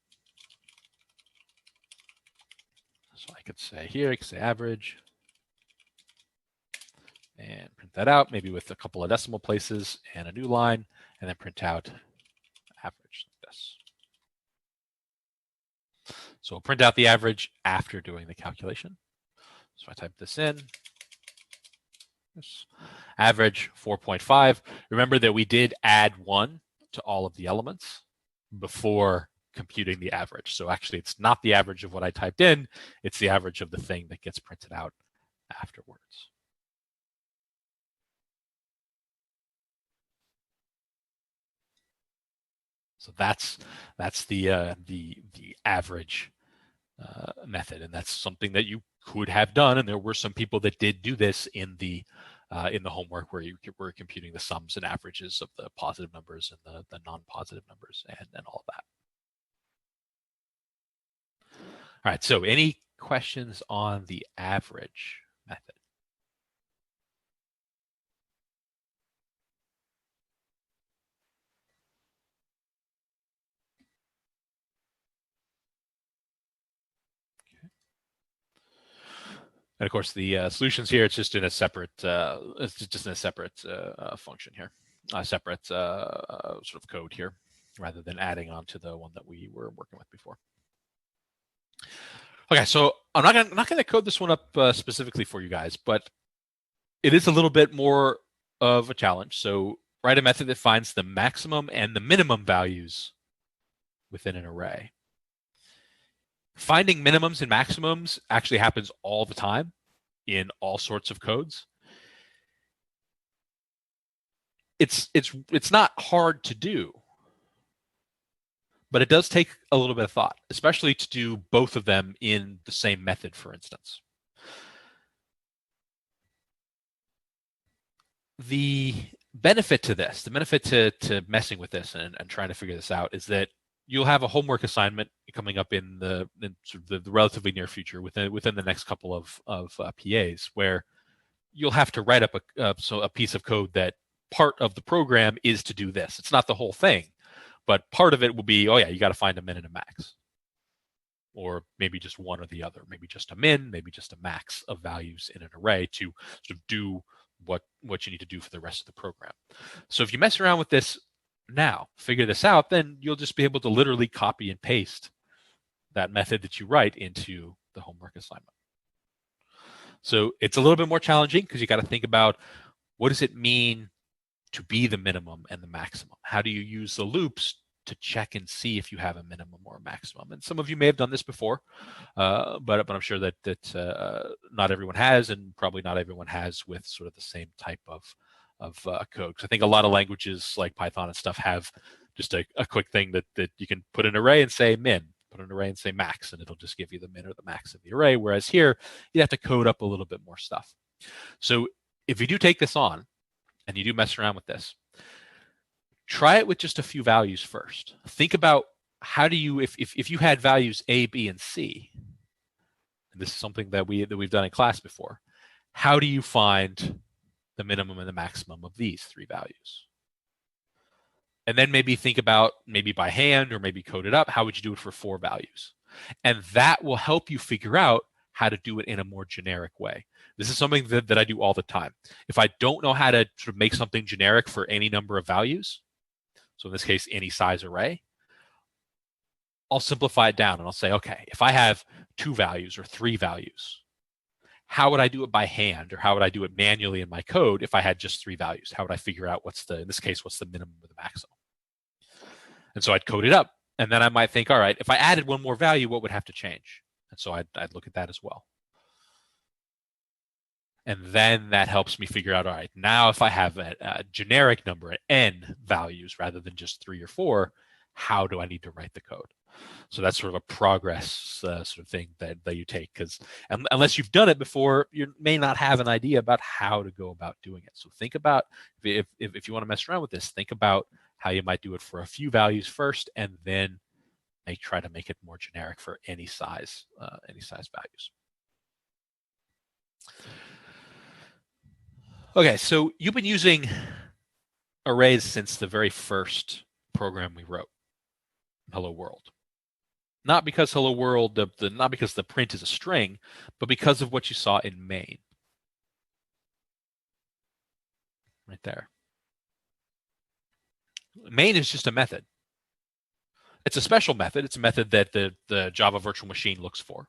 So I could say here, I could say average and print that out, maybe with a couple of decimal places and a new line, and then print out average like this. So we'll print out the average after doing the calculation. So I type this in. This average 4.5. Remember that we did add 1 to all of the elements before computing the average. So actually it's not the average of what I typed in, it's the average of the thing that gets printed out afterwards. So that's the average method, and that's something that you could have done. And there were some people that did do this in the homework, where you were computing the sums and averages of the positive numbers and the non-positive numbers and all of that. All right, so any questions on the average method? Okay. And of course, the solutions here, it's just in a separate, function here, a separate sort of code here, rather than adding on to the one that we were working with before. Okay, so I'm not gonna code this one up specifically for you guys, but it is a little bit more of a challenge. So write a method that finds the maximum and the minimum values within an array. Finding minimums and maximums actually happens all the time in all sorts of codes. It's not hard to do, but it does take a little bit of thought, especially to do both of them in the same method, for instance. The benefit to this, the benefit to messing with this and trying to figure this out, is that you'll have a homework assignment coming up in sort of the relatively near future, within the next couple of PAs, where you'll have to write up a piece of code that part of the program is to do this. It's not the whole thing, but part of it will be, oh yeah, you got to find a min and a max, or maybe just one or the other, maybe just a min, maybe just a max of values in an array to sort of do what you need to do for the rest of the program. So if you mess around with this now, figure this out, then you'll just be able to literally copy and paste that method that you write into the homework assignment. So it's a little bit more challenging because you got to think about, what does it mean to be the minimum and the maximum? How do you use the loops to check and see if you have a minimum or a maximum. And some of you may have done this before, but I'm sure that not everyone has, and probably not everyone has with sort of the same type of code. Because I think a lot of languages like Python and stuff have just a quick thing that you can put an array and say min, put an array and say max, and it'll just give you the min or the max of the array. Whereas here, you have to code up a little bit more stuff. So if you do take this on and you do mess around with this, try it with just a few values first. Think about how do you, if you had values A, B, and C, and this is something that we've done in class before, how do you find the minimum and the maximum of these three values? And then maybe think about, maybe by hand or maybe code it up, how would you do it for 4 values? And that will help you figure out how to do it in a more generic way. This is something that I do all the time. If I don't know how to sort of make something generic for any number of values, so in this case, any size array, I'll simplify it down and I'll say, okay, if I have 2 values or 3 values, how would I do it by hand, or how would I do it manually in my code if I had just 3 values? How would I figure out in this case, what's the minimum or the maximum? And so I'd code it up, and then I might think, all right, if I added 1 more value, what would have to change? And so I'd look at that as well. And then that helps me figure out, all right, now if I have a generic number, n values rather than just 3 or 4, how do I need to write the code? So that's sort of a progress sort of thing that you take, because unless you've done it before, you may not have an idea about how to go about doing it. So think about, if you want to mess around with this, think about how you might do it for a few values first, and then try to make it more generic for any size values. Okay, so you've been using arrays since the very first program we wrote, Hello World. Not because Hello World, not because the print is a string, but because of what you saw in main. Right there. Main is just a method. It's a special method. It's a method that the Java virtual machine looks for.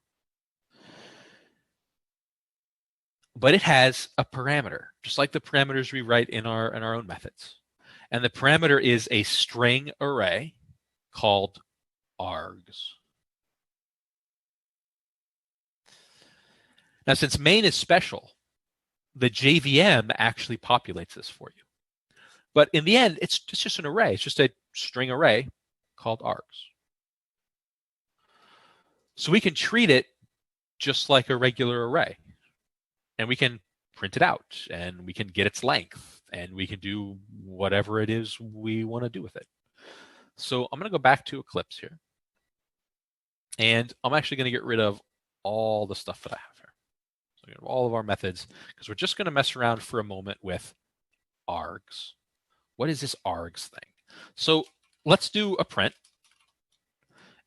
But it has a parameter, just like the parameters we write in our own methods. And the parameter is a string array called args. Now, since main is special, the JVM actually populates this for you. But in the end, it's just an array. It's just a string array called args. So we can treat it just like a regular array. And we can print it out, and we can get its length, and we can do whatever it is we want to do with it. So I'm going to go back to Eclipse here. And I'm actually going to get rid of all the stuff that I have here. So we have all of our methods, because we're just going to mess around for a moment with args. What is this args thing? So let's do a print.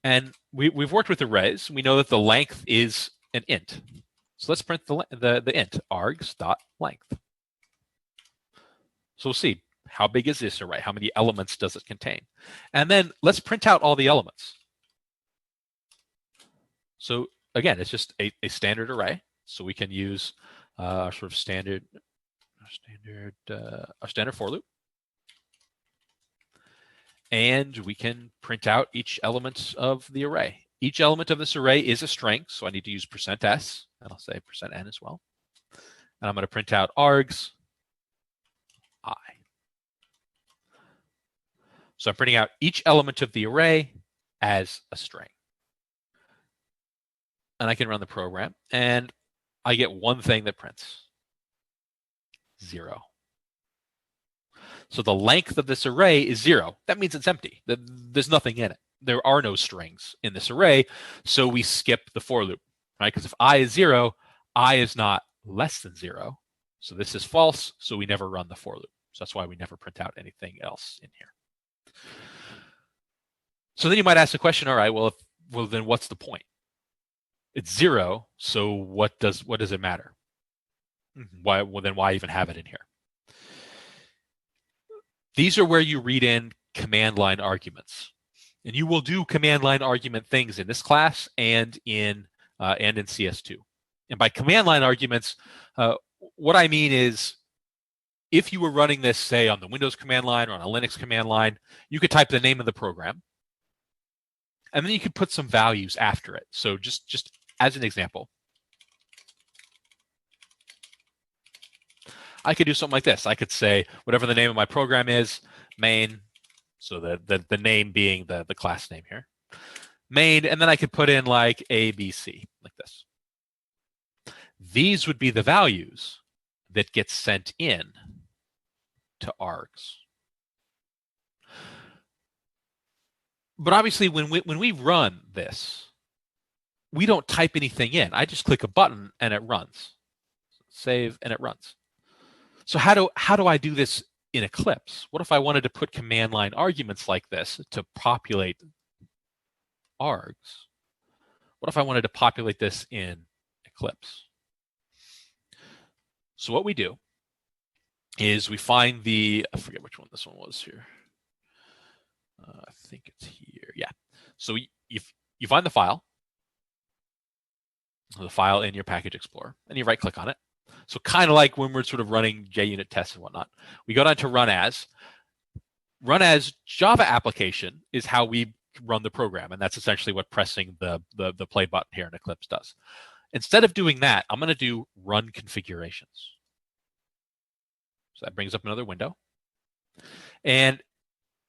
And we've worked with arrays. We know that the length is an int. So let's print the int, args.length. So we'll see, how big is this array? How many elements does it contain? And then let's print out all the elements. So again, it's just a standard array. So we can use our sort of standard for loop. And we can print out each element of the array. Each element of this array is a string, so I need to use %s, and I'll say %n as well. And I'm going to print out args I. So I'm printing out each element of the array as a string. And I can run the program, and I get one thing that prints, 0. So the length of this array is 0. That means it's empty. There's nothing in it. There are no strings in this array, so we skip the for loop, right? Because if I is 0, I is not less than 0. So this is false, so we never run the for loop. So that's why we never print out anything else in here. So then you might ask the question, all right, well, then what's the point? It's 0, so what does it matter? Then why even have it in here? These are where you read in command line arguments. And you will do command line argument things in this class and in CS2. And by command line arguments, what I mean is if you were running this, say, on the Windows command line or on a Linux command line, you could type the name of the program, and then you could put some values after it. So just as an example, I could do something like this. I could say whatever the name of my program is, main, so the name being the class name here, main, and then I could put in like ABC, like this. These would be the values that get sent in to args. But obviously, when we run this, we don't type anything in. I just click a button and it runs. Save and it runs. So how do I do this in Eclipse? What if I wanted to put command line arguments like this to populate args? What if I wanted to populate this in Eclipse? So what we do is we find I forget which one this one was here. I think it's here. Yeah. So you find the file in your package explorer, and you right click on it. So kind of like when we're sort of running JUnit tests and whatnot, we go down to run as. Run as Java application is how we run the program, and that's essentially what pressing the play button here in Eclipse does. Instead of doing that, I'm going to do run configurations. So that brings up another window. And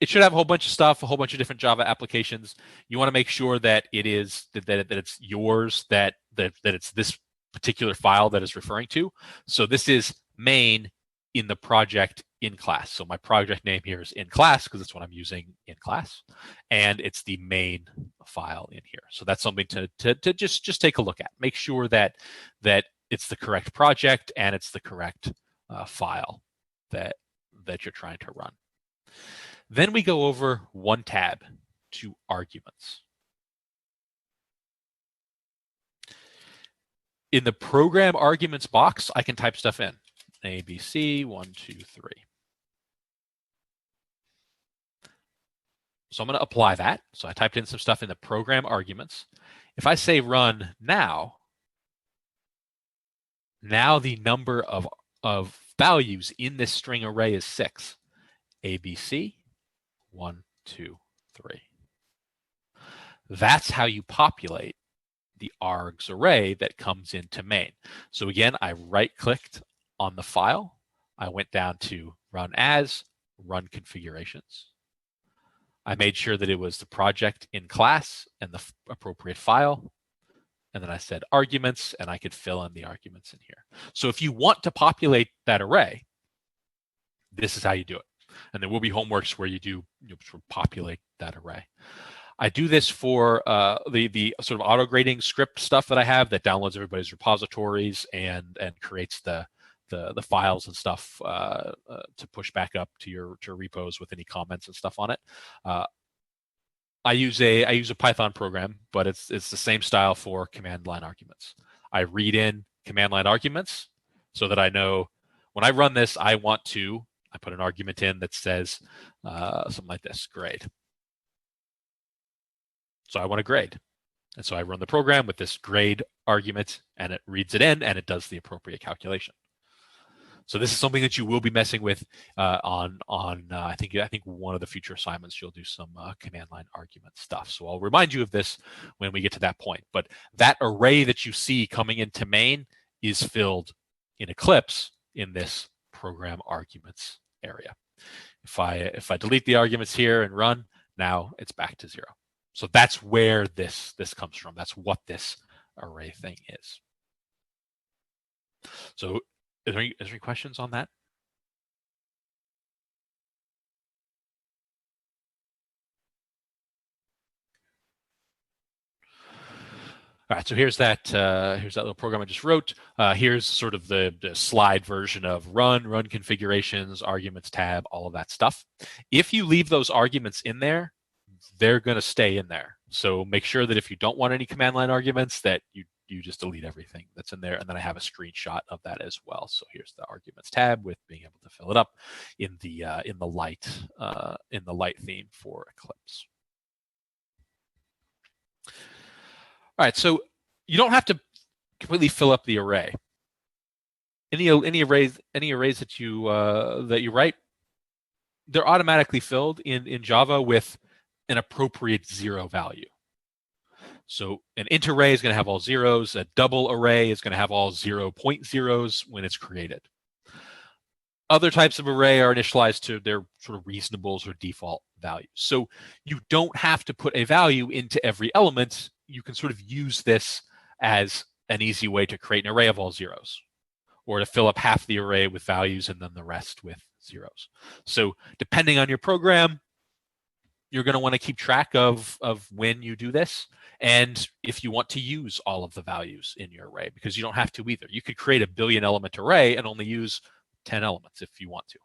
it should have a whole bunch of stuff, a whole bunch of different Java applications. You want to make sure that it is that it's yours, that it's this particular file that is referring to. So this is main in the project in class. So my project name here is in class because it's what I'm using in class, and it's the main file in here. So that's something to just take a look at. Make sure that it's the correct project and it's the correct file that you're trying to run. Then we go over one tab to arguments. In the program arguments box, I can type stuff in. ABC, 1, 2, 3. So I'm going to apply that. So I typed in some stuff in the program arguments. If I say run now the number of values in this string array is 6. ABC, 1, 2, 3. That's how you populate the args array that comes into main. So again, I right-clicked on the file. I went down to run as, run configurations. I made sure that it was the project in class and the appropriate file. And then I said arguments, and I could fill in the arguments in here. So if you want to populate that array, this is how you do it. And there will be homeworks where you sort of populate that array. I do this for the sort of auto grading script stuff that I have that downloads everybody's repositories and creates the files and stuff to push back up to your repos with any comments and stuff on it. I use a Python program, but it's the same style for command line arguments. I read in command line arguments so that I know when I run this, I put an argument in that says something like this, grade. So I want a grade. And so I run the program with this grade argument, and it reads it in, and it does the appropriate calculation. So this is something that you will be messing with on I think one of the future assignments you'll do some command line argument stuff. So I'll remind you of this when we get to that point. But that array that you see coming into main is filled in Eclipse in this program arguments area. If I delete the arguments here and run, now it's back to 0. So that's where this comes from. That's what this array thing is. So is there any questions on that? All right, so here's that little program I just wrote. Here's sort of the slide version of run configurations, arguments tab, all of that stuff. If you leave those arguments in there, they're going to stay in there. So make sure that if you don't want any command line arguments, that you just delete everything that's in there. And then I have a screenshot of that as well. So here's the arguments tab with being able to fill it up in the light theme for Eclipse. All right, so you don't have to completely fill up the array. any arrays that you write, they're automatically filled in Java with an appropriate zero value. So an int array is going to have all zeros. A double array is going to have all 0.0s when it's created. Other types of array are initialized to their sort of reasonables or default values. So you don't have to put a value into every element. You can sort of use this as an easy way to create an array of all zeros, or to fill up half the array with values and then the rest with zeros. So depending on your program, you're going to want to keep track of when you do this, and if you want to use all of the values in your array, because you don't have to either. You could create a billion element array and only use 10 elements if you want to.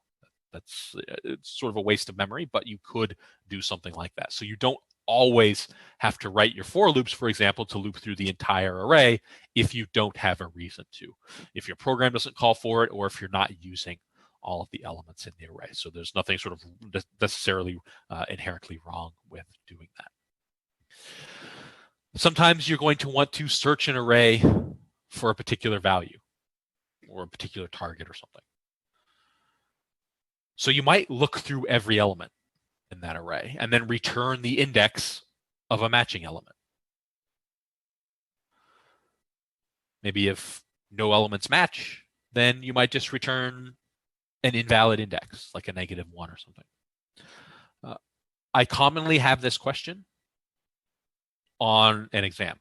That's it's sort of a waste of memory, but you could do something like that. So you don't always have to write your for loops, for example, to loop through the entire array if you don't have a reason to, if your program doesn't call for it, or if you're not using all of the elements in the array. So there's nothing sort of necessarily inherently wrong with doing that. Sometimes you're going to want to search an array for a particular value or a particular target or something. So you might look through every element in that array and then return the index of a matching element. Maybe if no elements match, then you might just return an invalid index, like a -1 or something. I commonly have this question on an exam,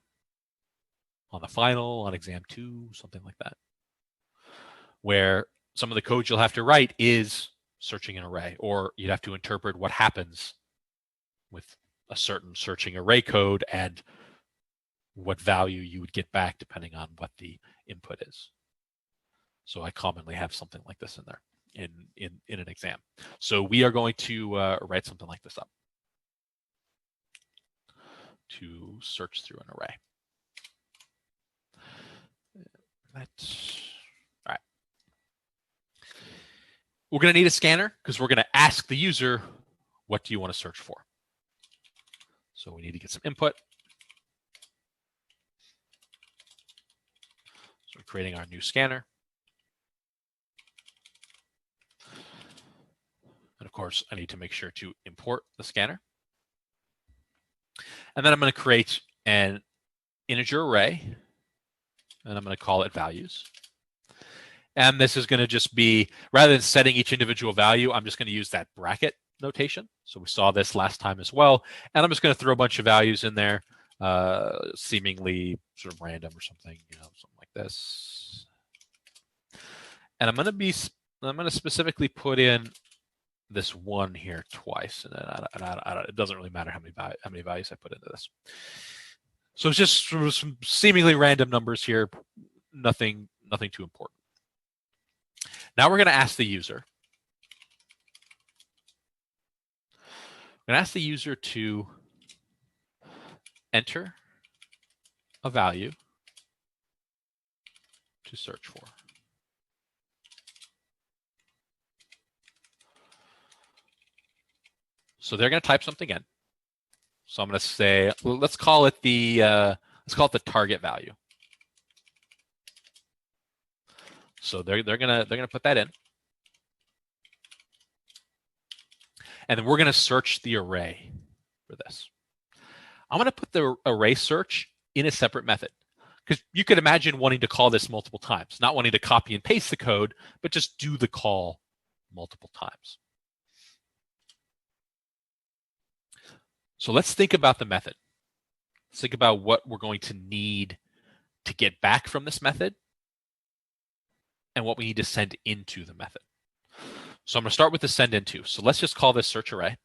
on the final, on exam 2, something like that, where some of the code you'll have to write is searching an array, or you'd have to interpret what happens with a certain searching array code and what value you would get back depending on what the input is. So I commonly have something like this in there in an exam. So we are going to write something like this up to search through an array. That's all right. We're going to need a scanner because we're going to ask the user, what do you want to search for? So we need to get some input. So we're creating our new scanner. And of course, I need to make sure to import the scanner. And then I'm going to create an integer array, and I'm going to call it values. And this is going to just be, rather than setting each individual value, I'm just going to use that bracket notation. So we saw this last time as well. And I'm just going to throw a bunch of values in there, seemingly sort of random or something, something like this. And I'm going to specifically put in this 1 here twice, and then it doesn't really matter how many values I put into this. So it's just sort of some seemingly random numbers here, nothing too important. Now we're going to ask the user. We're going to ask the user to enter a value to search for. So they're going to type something in. So I'm going to say, let's call it the target value. So they're going to put that in, and then we're going to search the array for this. I'm going to put the array search in a separate method, because you could imagine wanting to call this multiple times, not wanting to copy and paste the code, but just do the call multiple times. So let's think about the method. Let's think about what we're going to need to get back from this method and what we need to send into the method. So I'm going to start with the send into. So let's just call this search array.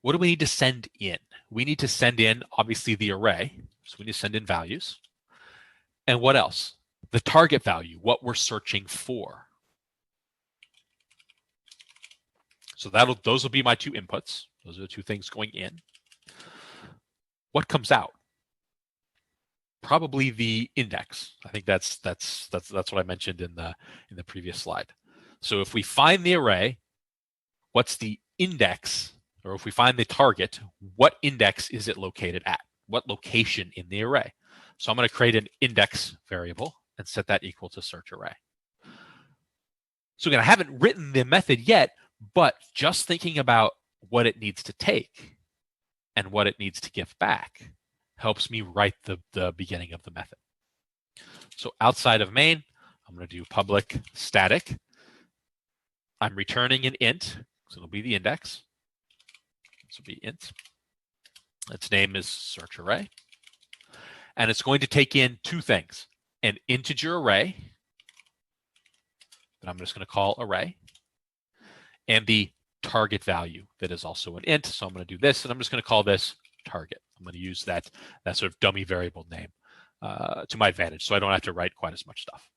What do we need to send in? We need to send in, obviously, the array. So we need to send in values. And what else? The target value, what we're searching for. So those will be my 2 inputs. Those are the 2 things going in. What comes out? Probably the index. I think that's what I mentioned in the previous slide. So if we find the array, what's the index? Or if we find the target, what index is it located at? What location in the array? So I'm going to create an index variable and set that equal to search array. So again, I haven't written the method yet, but just thinking about what it needs to take and what it needs to give back helps me write the beginning of the method. So outside of main, I'm going to do public static. I'm returning an int, so it'll be the index. This will be int. Its name is search array. And it's going to take in two things, an integer array that I'm just going to call array, and the target value that is also an int. So I'm going to do this, and I'm just going to call this target. I'm going to use that sort of dummy variable name to my advantage, so I don't have to write quite as much stuff.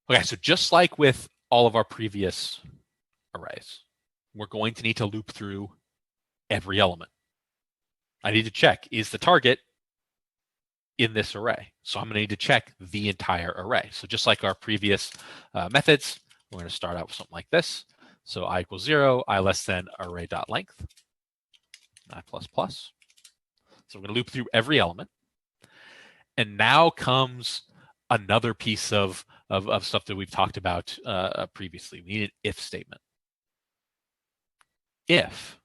Okay, so just like with all of our previous arrays, we're going to need to loop through every element. I need to check, is the target in this array? So I'm going to need to check the entire array. So just like our previous methods, we're going to start out with something like this. So I equals 0, I less than array.length, I plus plus. So we're going to loop through every element. And now comes another piece of stuff that we've talked about previously. We need an if statement. If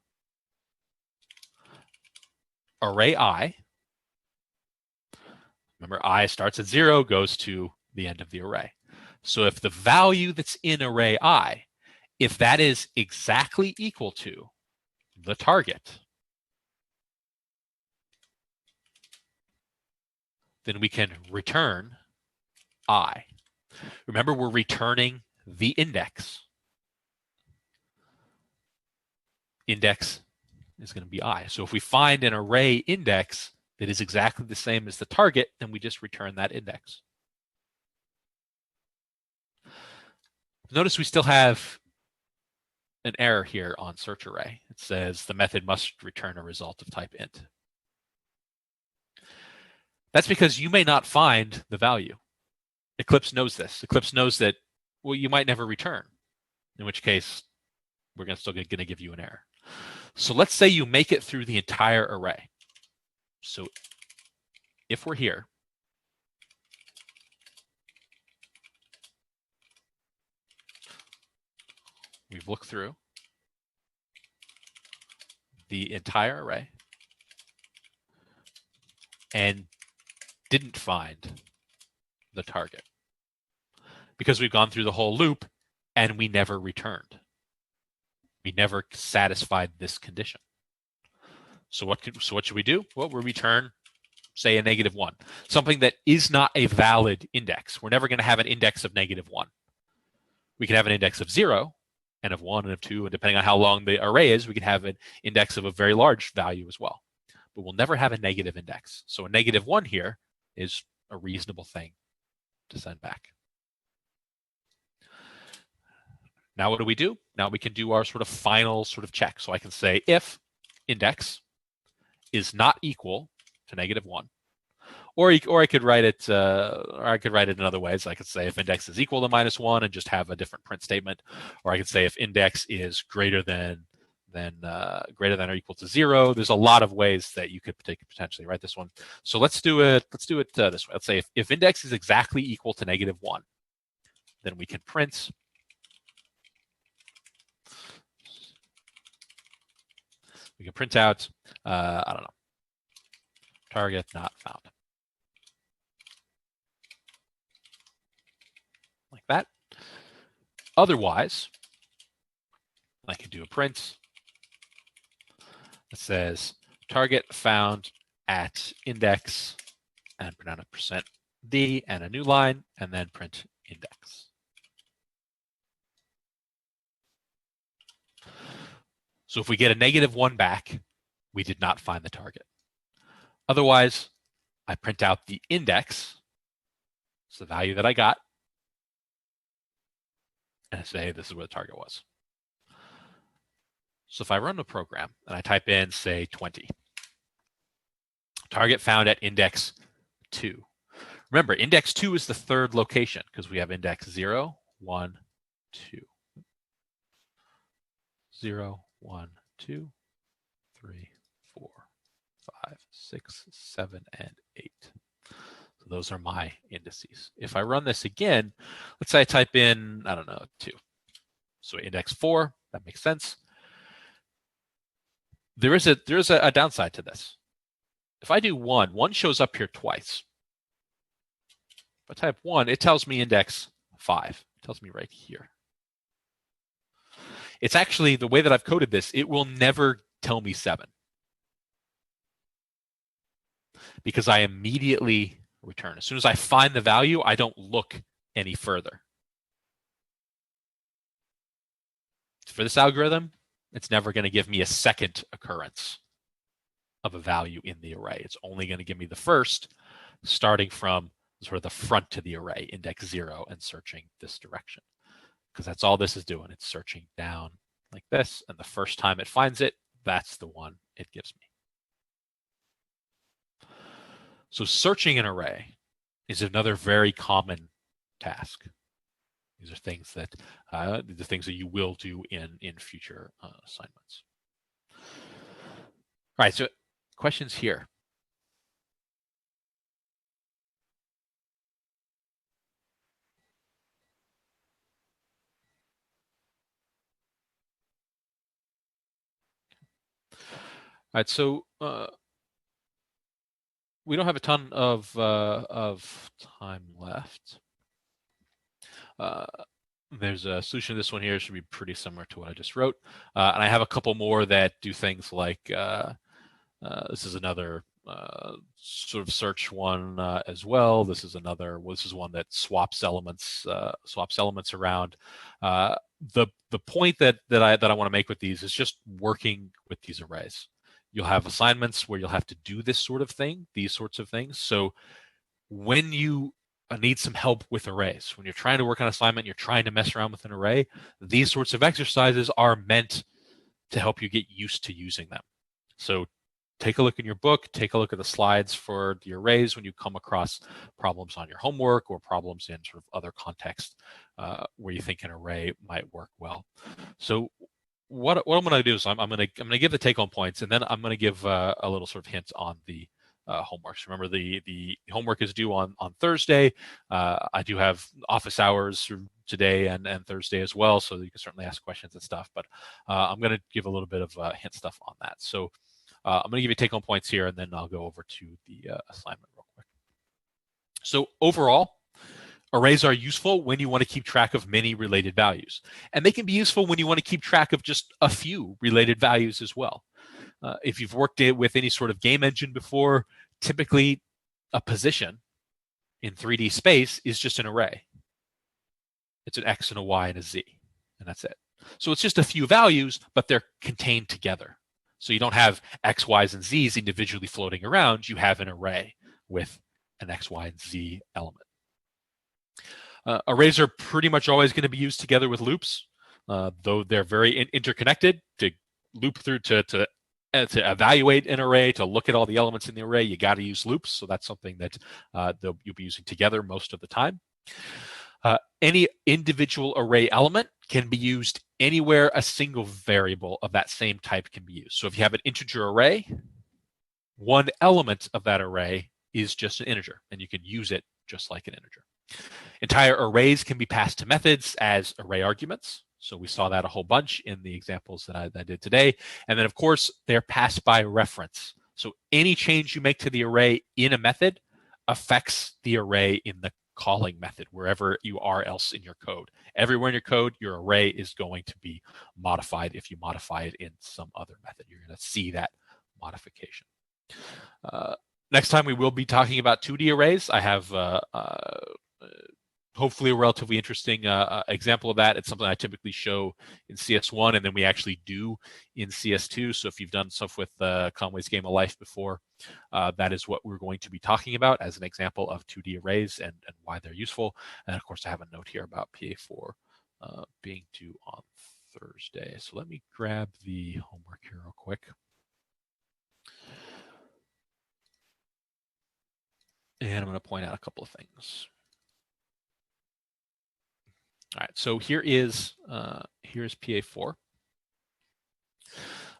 array I, remember I starts at 0, goes to the end of the array. So if the value that's in array I, if that is exactly equal to the target, then we can return I. Remember, we're returning the index. Index is going to be I. So if we find an array index that is exactly the same as the target, then we just return that index. Notice we still have an error here on search array. It says the method must return a result of type int. That's because you may not find the value. Eclipse knows this. Eclipse knows that, well, you might never return, in which case we're still going to give you an error. So let's say you make it through the entire array. So if we're here, we've looked through the entire array and didn't find the target because we've gone through the whole loop and we never returned. We never satisfied this condition. So what should we do? Well, we return, say, a -1, something that is not a valid index. We're never going to have an index of -1. We can have an index of 0 and of 1 and of 2, and depending on how long the array is, we can have an index of a very large value as well. But we'll never have a negative index. So a -1 here is a reasonable thing to send back. Now what do? Now we can do our sort of final sort of check. So I can say if index is not equal to -1, or I could write it, in other ways. I could say if index is equal to -1 and just have a different print statement, or I could say if index is greater than or equal to 0. There's a lot of ways that you could potentially write this one. So let's do it. Let's do it this way. Let's say if index is exactly equal to -1, then we can print. We can print out, I don't know, target not found. Like that. Otherwise, I can do a print that says target found at index and print out a %d and a new line and then print index. So if we get a -1 back, we did not find the target. Otherwise, I print out the index, it's the value that I got, and I say this is where the target was. So if I run the program and I type in, say, 20, target found at index 2. Remember, index 2 is the third location because we have index 0, 1, 2. 0, 1, 2, 3, 4, 5, 6, 7, and So those are my indices. If I run this again, let's say I type in, I don't know, 2. So index 4, that makes sense. There's a downside to this. If I do 1 shows up here twice. If I type 1, it tells me index 5. It tells me right here. It's actually, the way that I've coded this, it will never tell me 7. Because I immediately return. As soon as I find the value, I don't look any further. For this algorithm, it's never going to give me a second occurrence of a value in the array. It's only going to give me the first, starting from sort of the front to the array, index 0, and searching this direction. Because that's all this is doing. It's searching down like this, and the first time it finds it, that's the one it gives me. So searching an array is another very common task. These are things that the things that you will do in future assignments. All right, so questions here. All right, so we don't have a ton of time left. There's a solution to this one here. It should be pretty similar to what I just wrote. And I have a couple more that do things like, this is another sort of search one as well. This is another, this is one that swaps elements around. The point that I want to make with these is just working with these arrays. You'll have assignments where you'll have to do this sort of thing, these sorts of things. So when you need some help with arrays, when you're trying to work on an assignment, you're trying to mess around with an array, these sorts of exercises are meant to help you get used to using them. So take a look in your book, take a look at the slides for the arrays when you come across problems on your homework or problems in sort of other contexts where you think an array might work well. So what I'm going to do is I'm going to give the take-home points, and then I'm going to give a little sort of hint on the homework. So remember, the homework is due on Thursday. I do have office hours today and Thursday as well, so you can certainly ask questions and stuff. But I'm going to give a little bit of hint stuff on that. So I'm going to give you take-home points here, and then I'll go over to the assignment real quick. So overall, arrays are useful when you want to keep track of many related values. And they can be useful when you want to keep track of just a few related values as well. If you've worked with any sort of game engine before, typically a position in 3D space is just an array. It's an X and a Y and a Z, and that's it. So it's just a few values, but they're contained together. So you don't have X, Ys, and Zs individually floating around. You have an array with an X, Y, and Z element. Arrays are pretty much always going to be used together with loops, though they're very interconnected. To loop through to evaluate an array, to look at all the elements in the array, you got to use loops. So that's something that you'll be using together most of the time. Any individual array element can be used anywhere a single variable of that same type can be used. So if you have an integer array, one element of that array is just an integer, and you can use it just like an integer. Entire arrays can be passed to methods as array arguments. So we saw that a whole bunch in the examples that I did today. And then, of course, they're passed by reference. So any change you make to the array in a method affects the array in the calling method, wherever you are else in your code. Everywhere in your code, your array is going to be modified if you modify it in some other method. You're going to see that modification. Next time, we will be talking about 2D arrays. I have hopefully a relatively interesting example of that. It's something I typically show in CS1, and then we actually do in CS2. So if you've done stuff with Conway's Game of Life before, that is what we're going to be talking about as an example of 2D arrays and why they're useful. And of course, I have a note here about PA4 being due on Thursday. So let me grab the homework here real quick. And I'm going to point out a couple of things. All right, so here's PA4.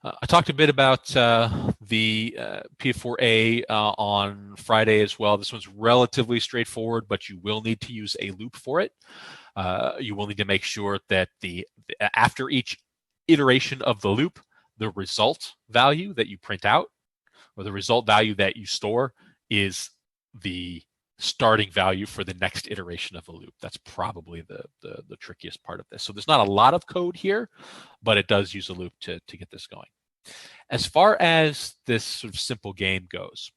I talked a bit about the P4A on Friday as well. This one's relatively straightforward, but you will need to use a loop for it. You will need to make sure that after each iteration of the loop, the result value that you print out or the result value that you store is the starting value for the next iteration of a loop. That's probably the trickiest part of this. So there's not a lot of code here, but it does use a loop to get this going. As far as this sort of simple game goes,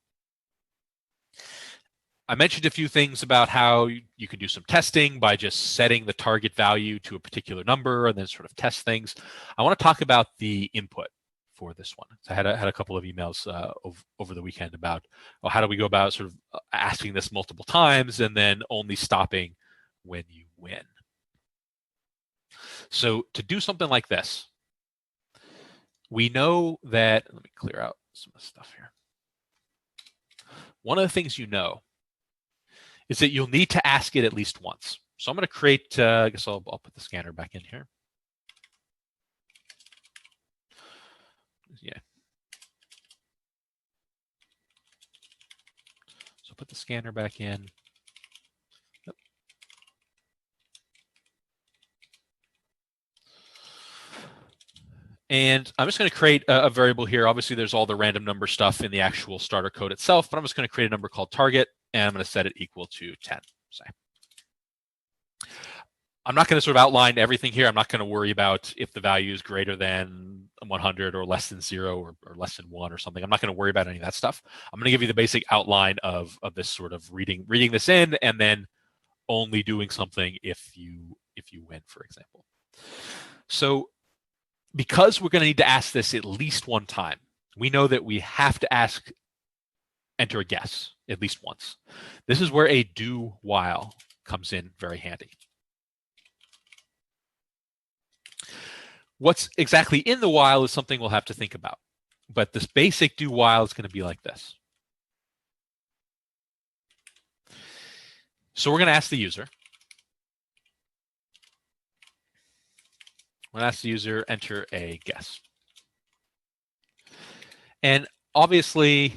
I mentioned a few things about how you can do some testing by just setting the target value to a particular number and then sort of test things. I want to talk about the input for this one. So I had a couple of emails over the weekend about, well, how do we go about sort of asking this multiple times and then only stopping when you win. So to do something like this, we know that, let me clear out some of the stuff here. One of the things you know is that you'll need to ask it at least once. So I'm going to create, I guess I'll put the scanner back in here. Yeah. So put the scanner back in. Yep. And I'm just going to create a variable here. Obviously, there's all the random number stuff in the actual starter code itself, but I'm just going to create a number called target, and I'm going to set it equal to 10, say. I'm not going to sort of outline everything here. I'm not going to worry about if the value is greater than 100 or less than 0 or less than 1 or something. I'm not going to worry about any of that stuff. I'm going to give you the basic outline of this sort of reading this in and then only doing something if you win, for example. So because we're going to need to ask this at least one time, we know that we have to enter a guess at least once. This is where a do while comes in very handy. What's exactly in the while is something we'll have to think about. But this basic do while is going to be like this. So we're going to ask the user. We're going to ask the user, enter a guess. And obviously,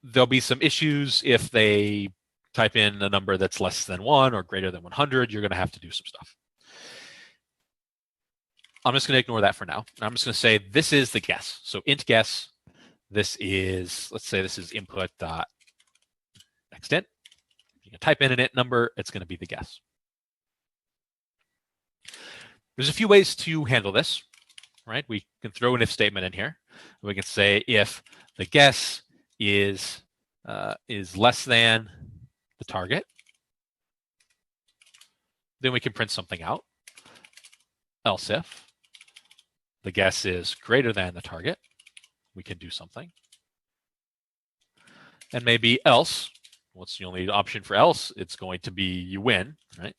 there'll be some issues if they type in a number that's less than 1 or greater than 100. You're going to have to do some stuff. I'm just going to ignore that for now. I'm just going to say this is the guess. So int guess, this is, let's say this is input dot next int. You can type in an int number, it's going to be the guess. There's a few ways to handle this, right? We can throw an if statement in here. We can say if the guess is less than the target, then we can print something out. Else if the guess is greater than the target, we can do something. And maybe else, what's the only option for else? It's going to be you win, right?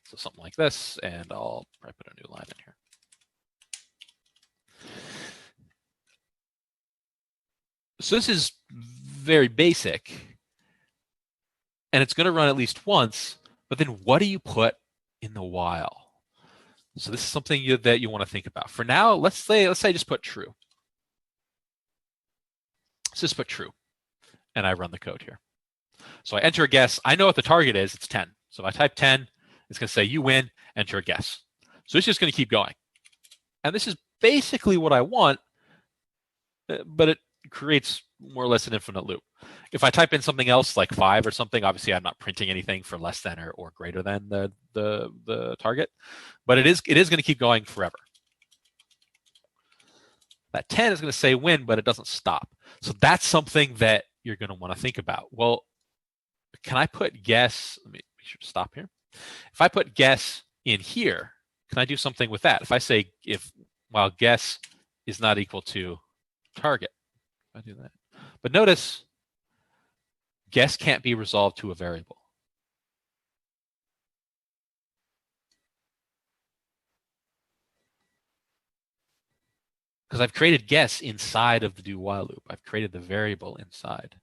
So something like this, and I'll probably put a new line in here. So this is very basic, and it's going to run at least once, but then what do you put in the while? So this is something that you want to think about. For now, let's say I just put true. Let's just put true, and I run the code here. So I enter a guess. I know what the target is. It's 10. So if I type 10, it's going to say you win, enter a guess. So it's just going to keep going. And this is basically what I want, but it creates more or less an infinite loop. If I type in something else like 5 or something, obviously I'm not printing anything for less than or greater than the target, but it is going to keep going forever. That 10 is going to say win, but it doesn't stop. So that's something that you're going to want to think about. Well, can I put guess? Let me make sure to stop here. If I put guess in here, can I do something with that? If I say while guess is not equal to target, if I do that. But notice, guess can't be resolved to a variable. Because I've created guess inside of the do while loop. I've created the variable inside.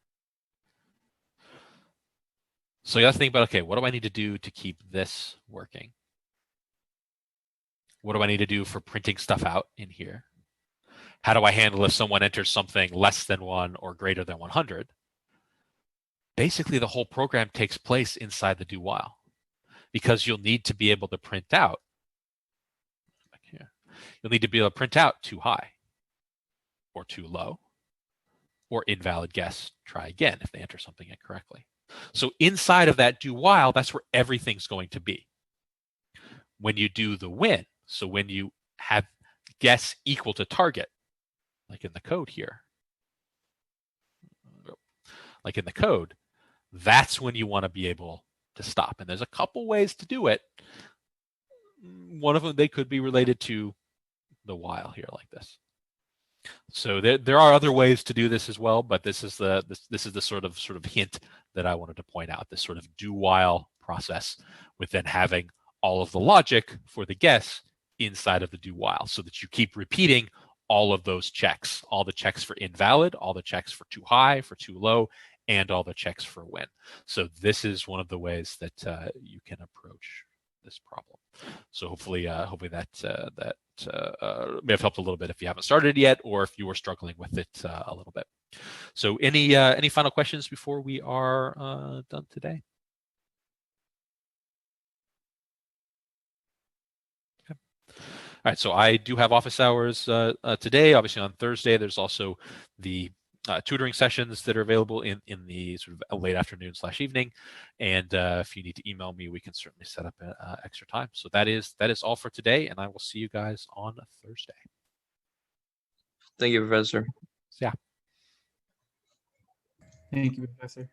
So you have to think about, okay, what do I need to do to keep this working? What do I need to do for printing stuff out in here? How do I handle if someone enters something less than 1 or greater than 100? Basically, the whole program takes place inside the do while, because you'll need to be able to print out. You'll need to be able to print out too high or too low or invalid guess, try again if they enter something incorrectly. So inside of that do while, that's where everything's going to be. When you do the when, so when you have guess equal to target, like in the code here, like in the code, that's when you want to be able to stop. And there's a couple ways to do it. One of them, they could be related to the while here like this. So there are other ways to do this as well, but this is the sort of hint that I wanted to point out, this sort of do while process with then having all of the logic for the guess inside of the do while, so that you keep repeating all of those checks, all the checks for invalid, all the checks for too high, for too low, and all the checks for when. So this is one of the ways that you can approach this problem. So hopefully that may have helped a little bit if you haven't started yet, or if you were struggling with it a little bit. So any final questions before we are done today? Okay. All right, so I do have office hours today. Obviously on Thursday, there's also the tutoring sessions that are available in the sort of late afternoon/evening. And if you need to email me, we can certainly set up extra time. So that is all for today, and I will see you guys on Thursday. Thank you, Professor. Yeah. Thank you, Professor.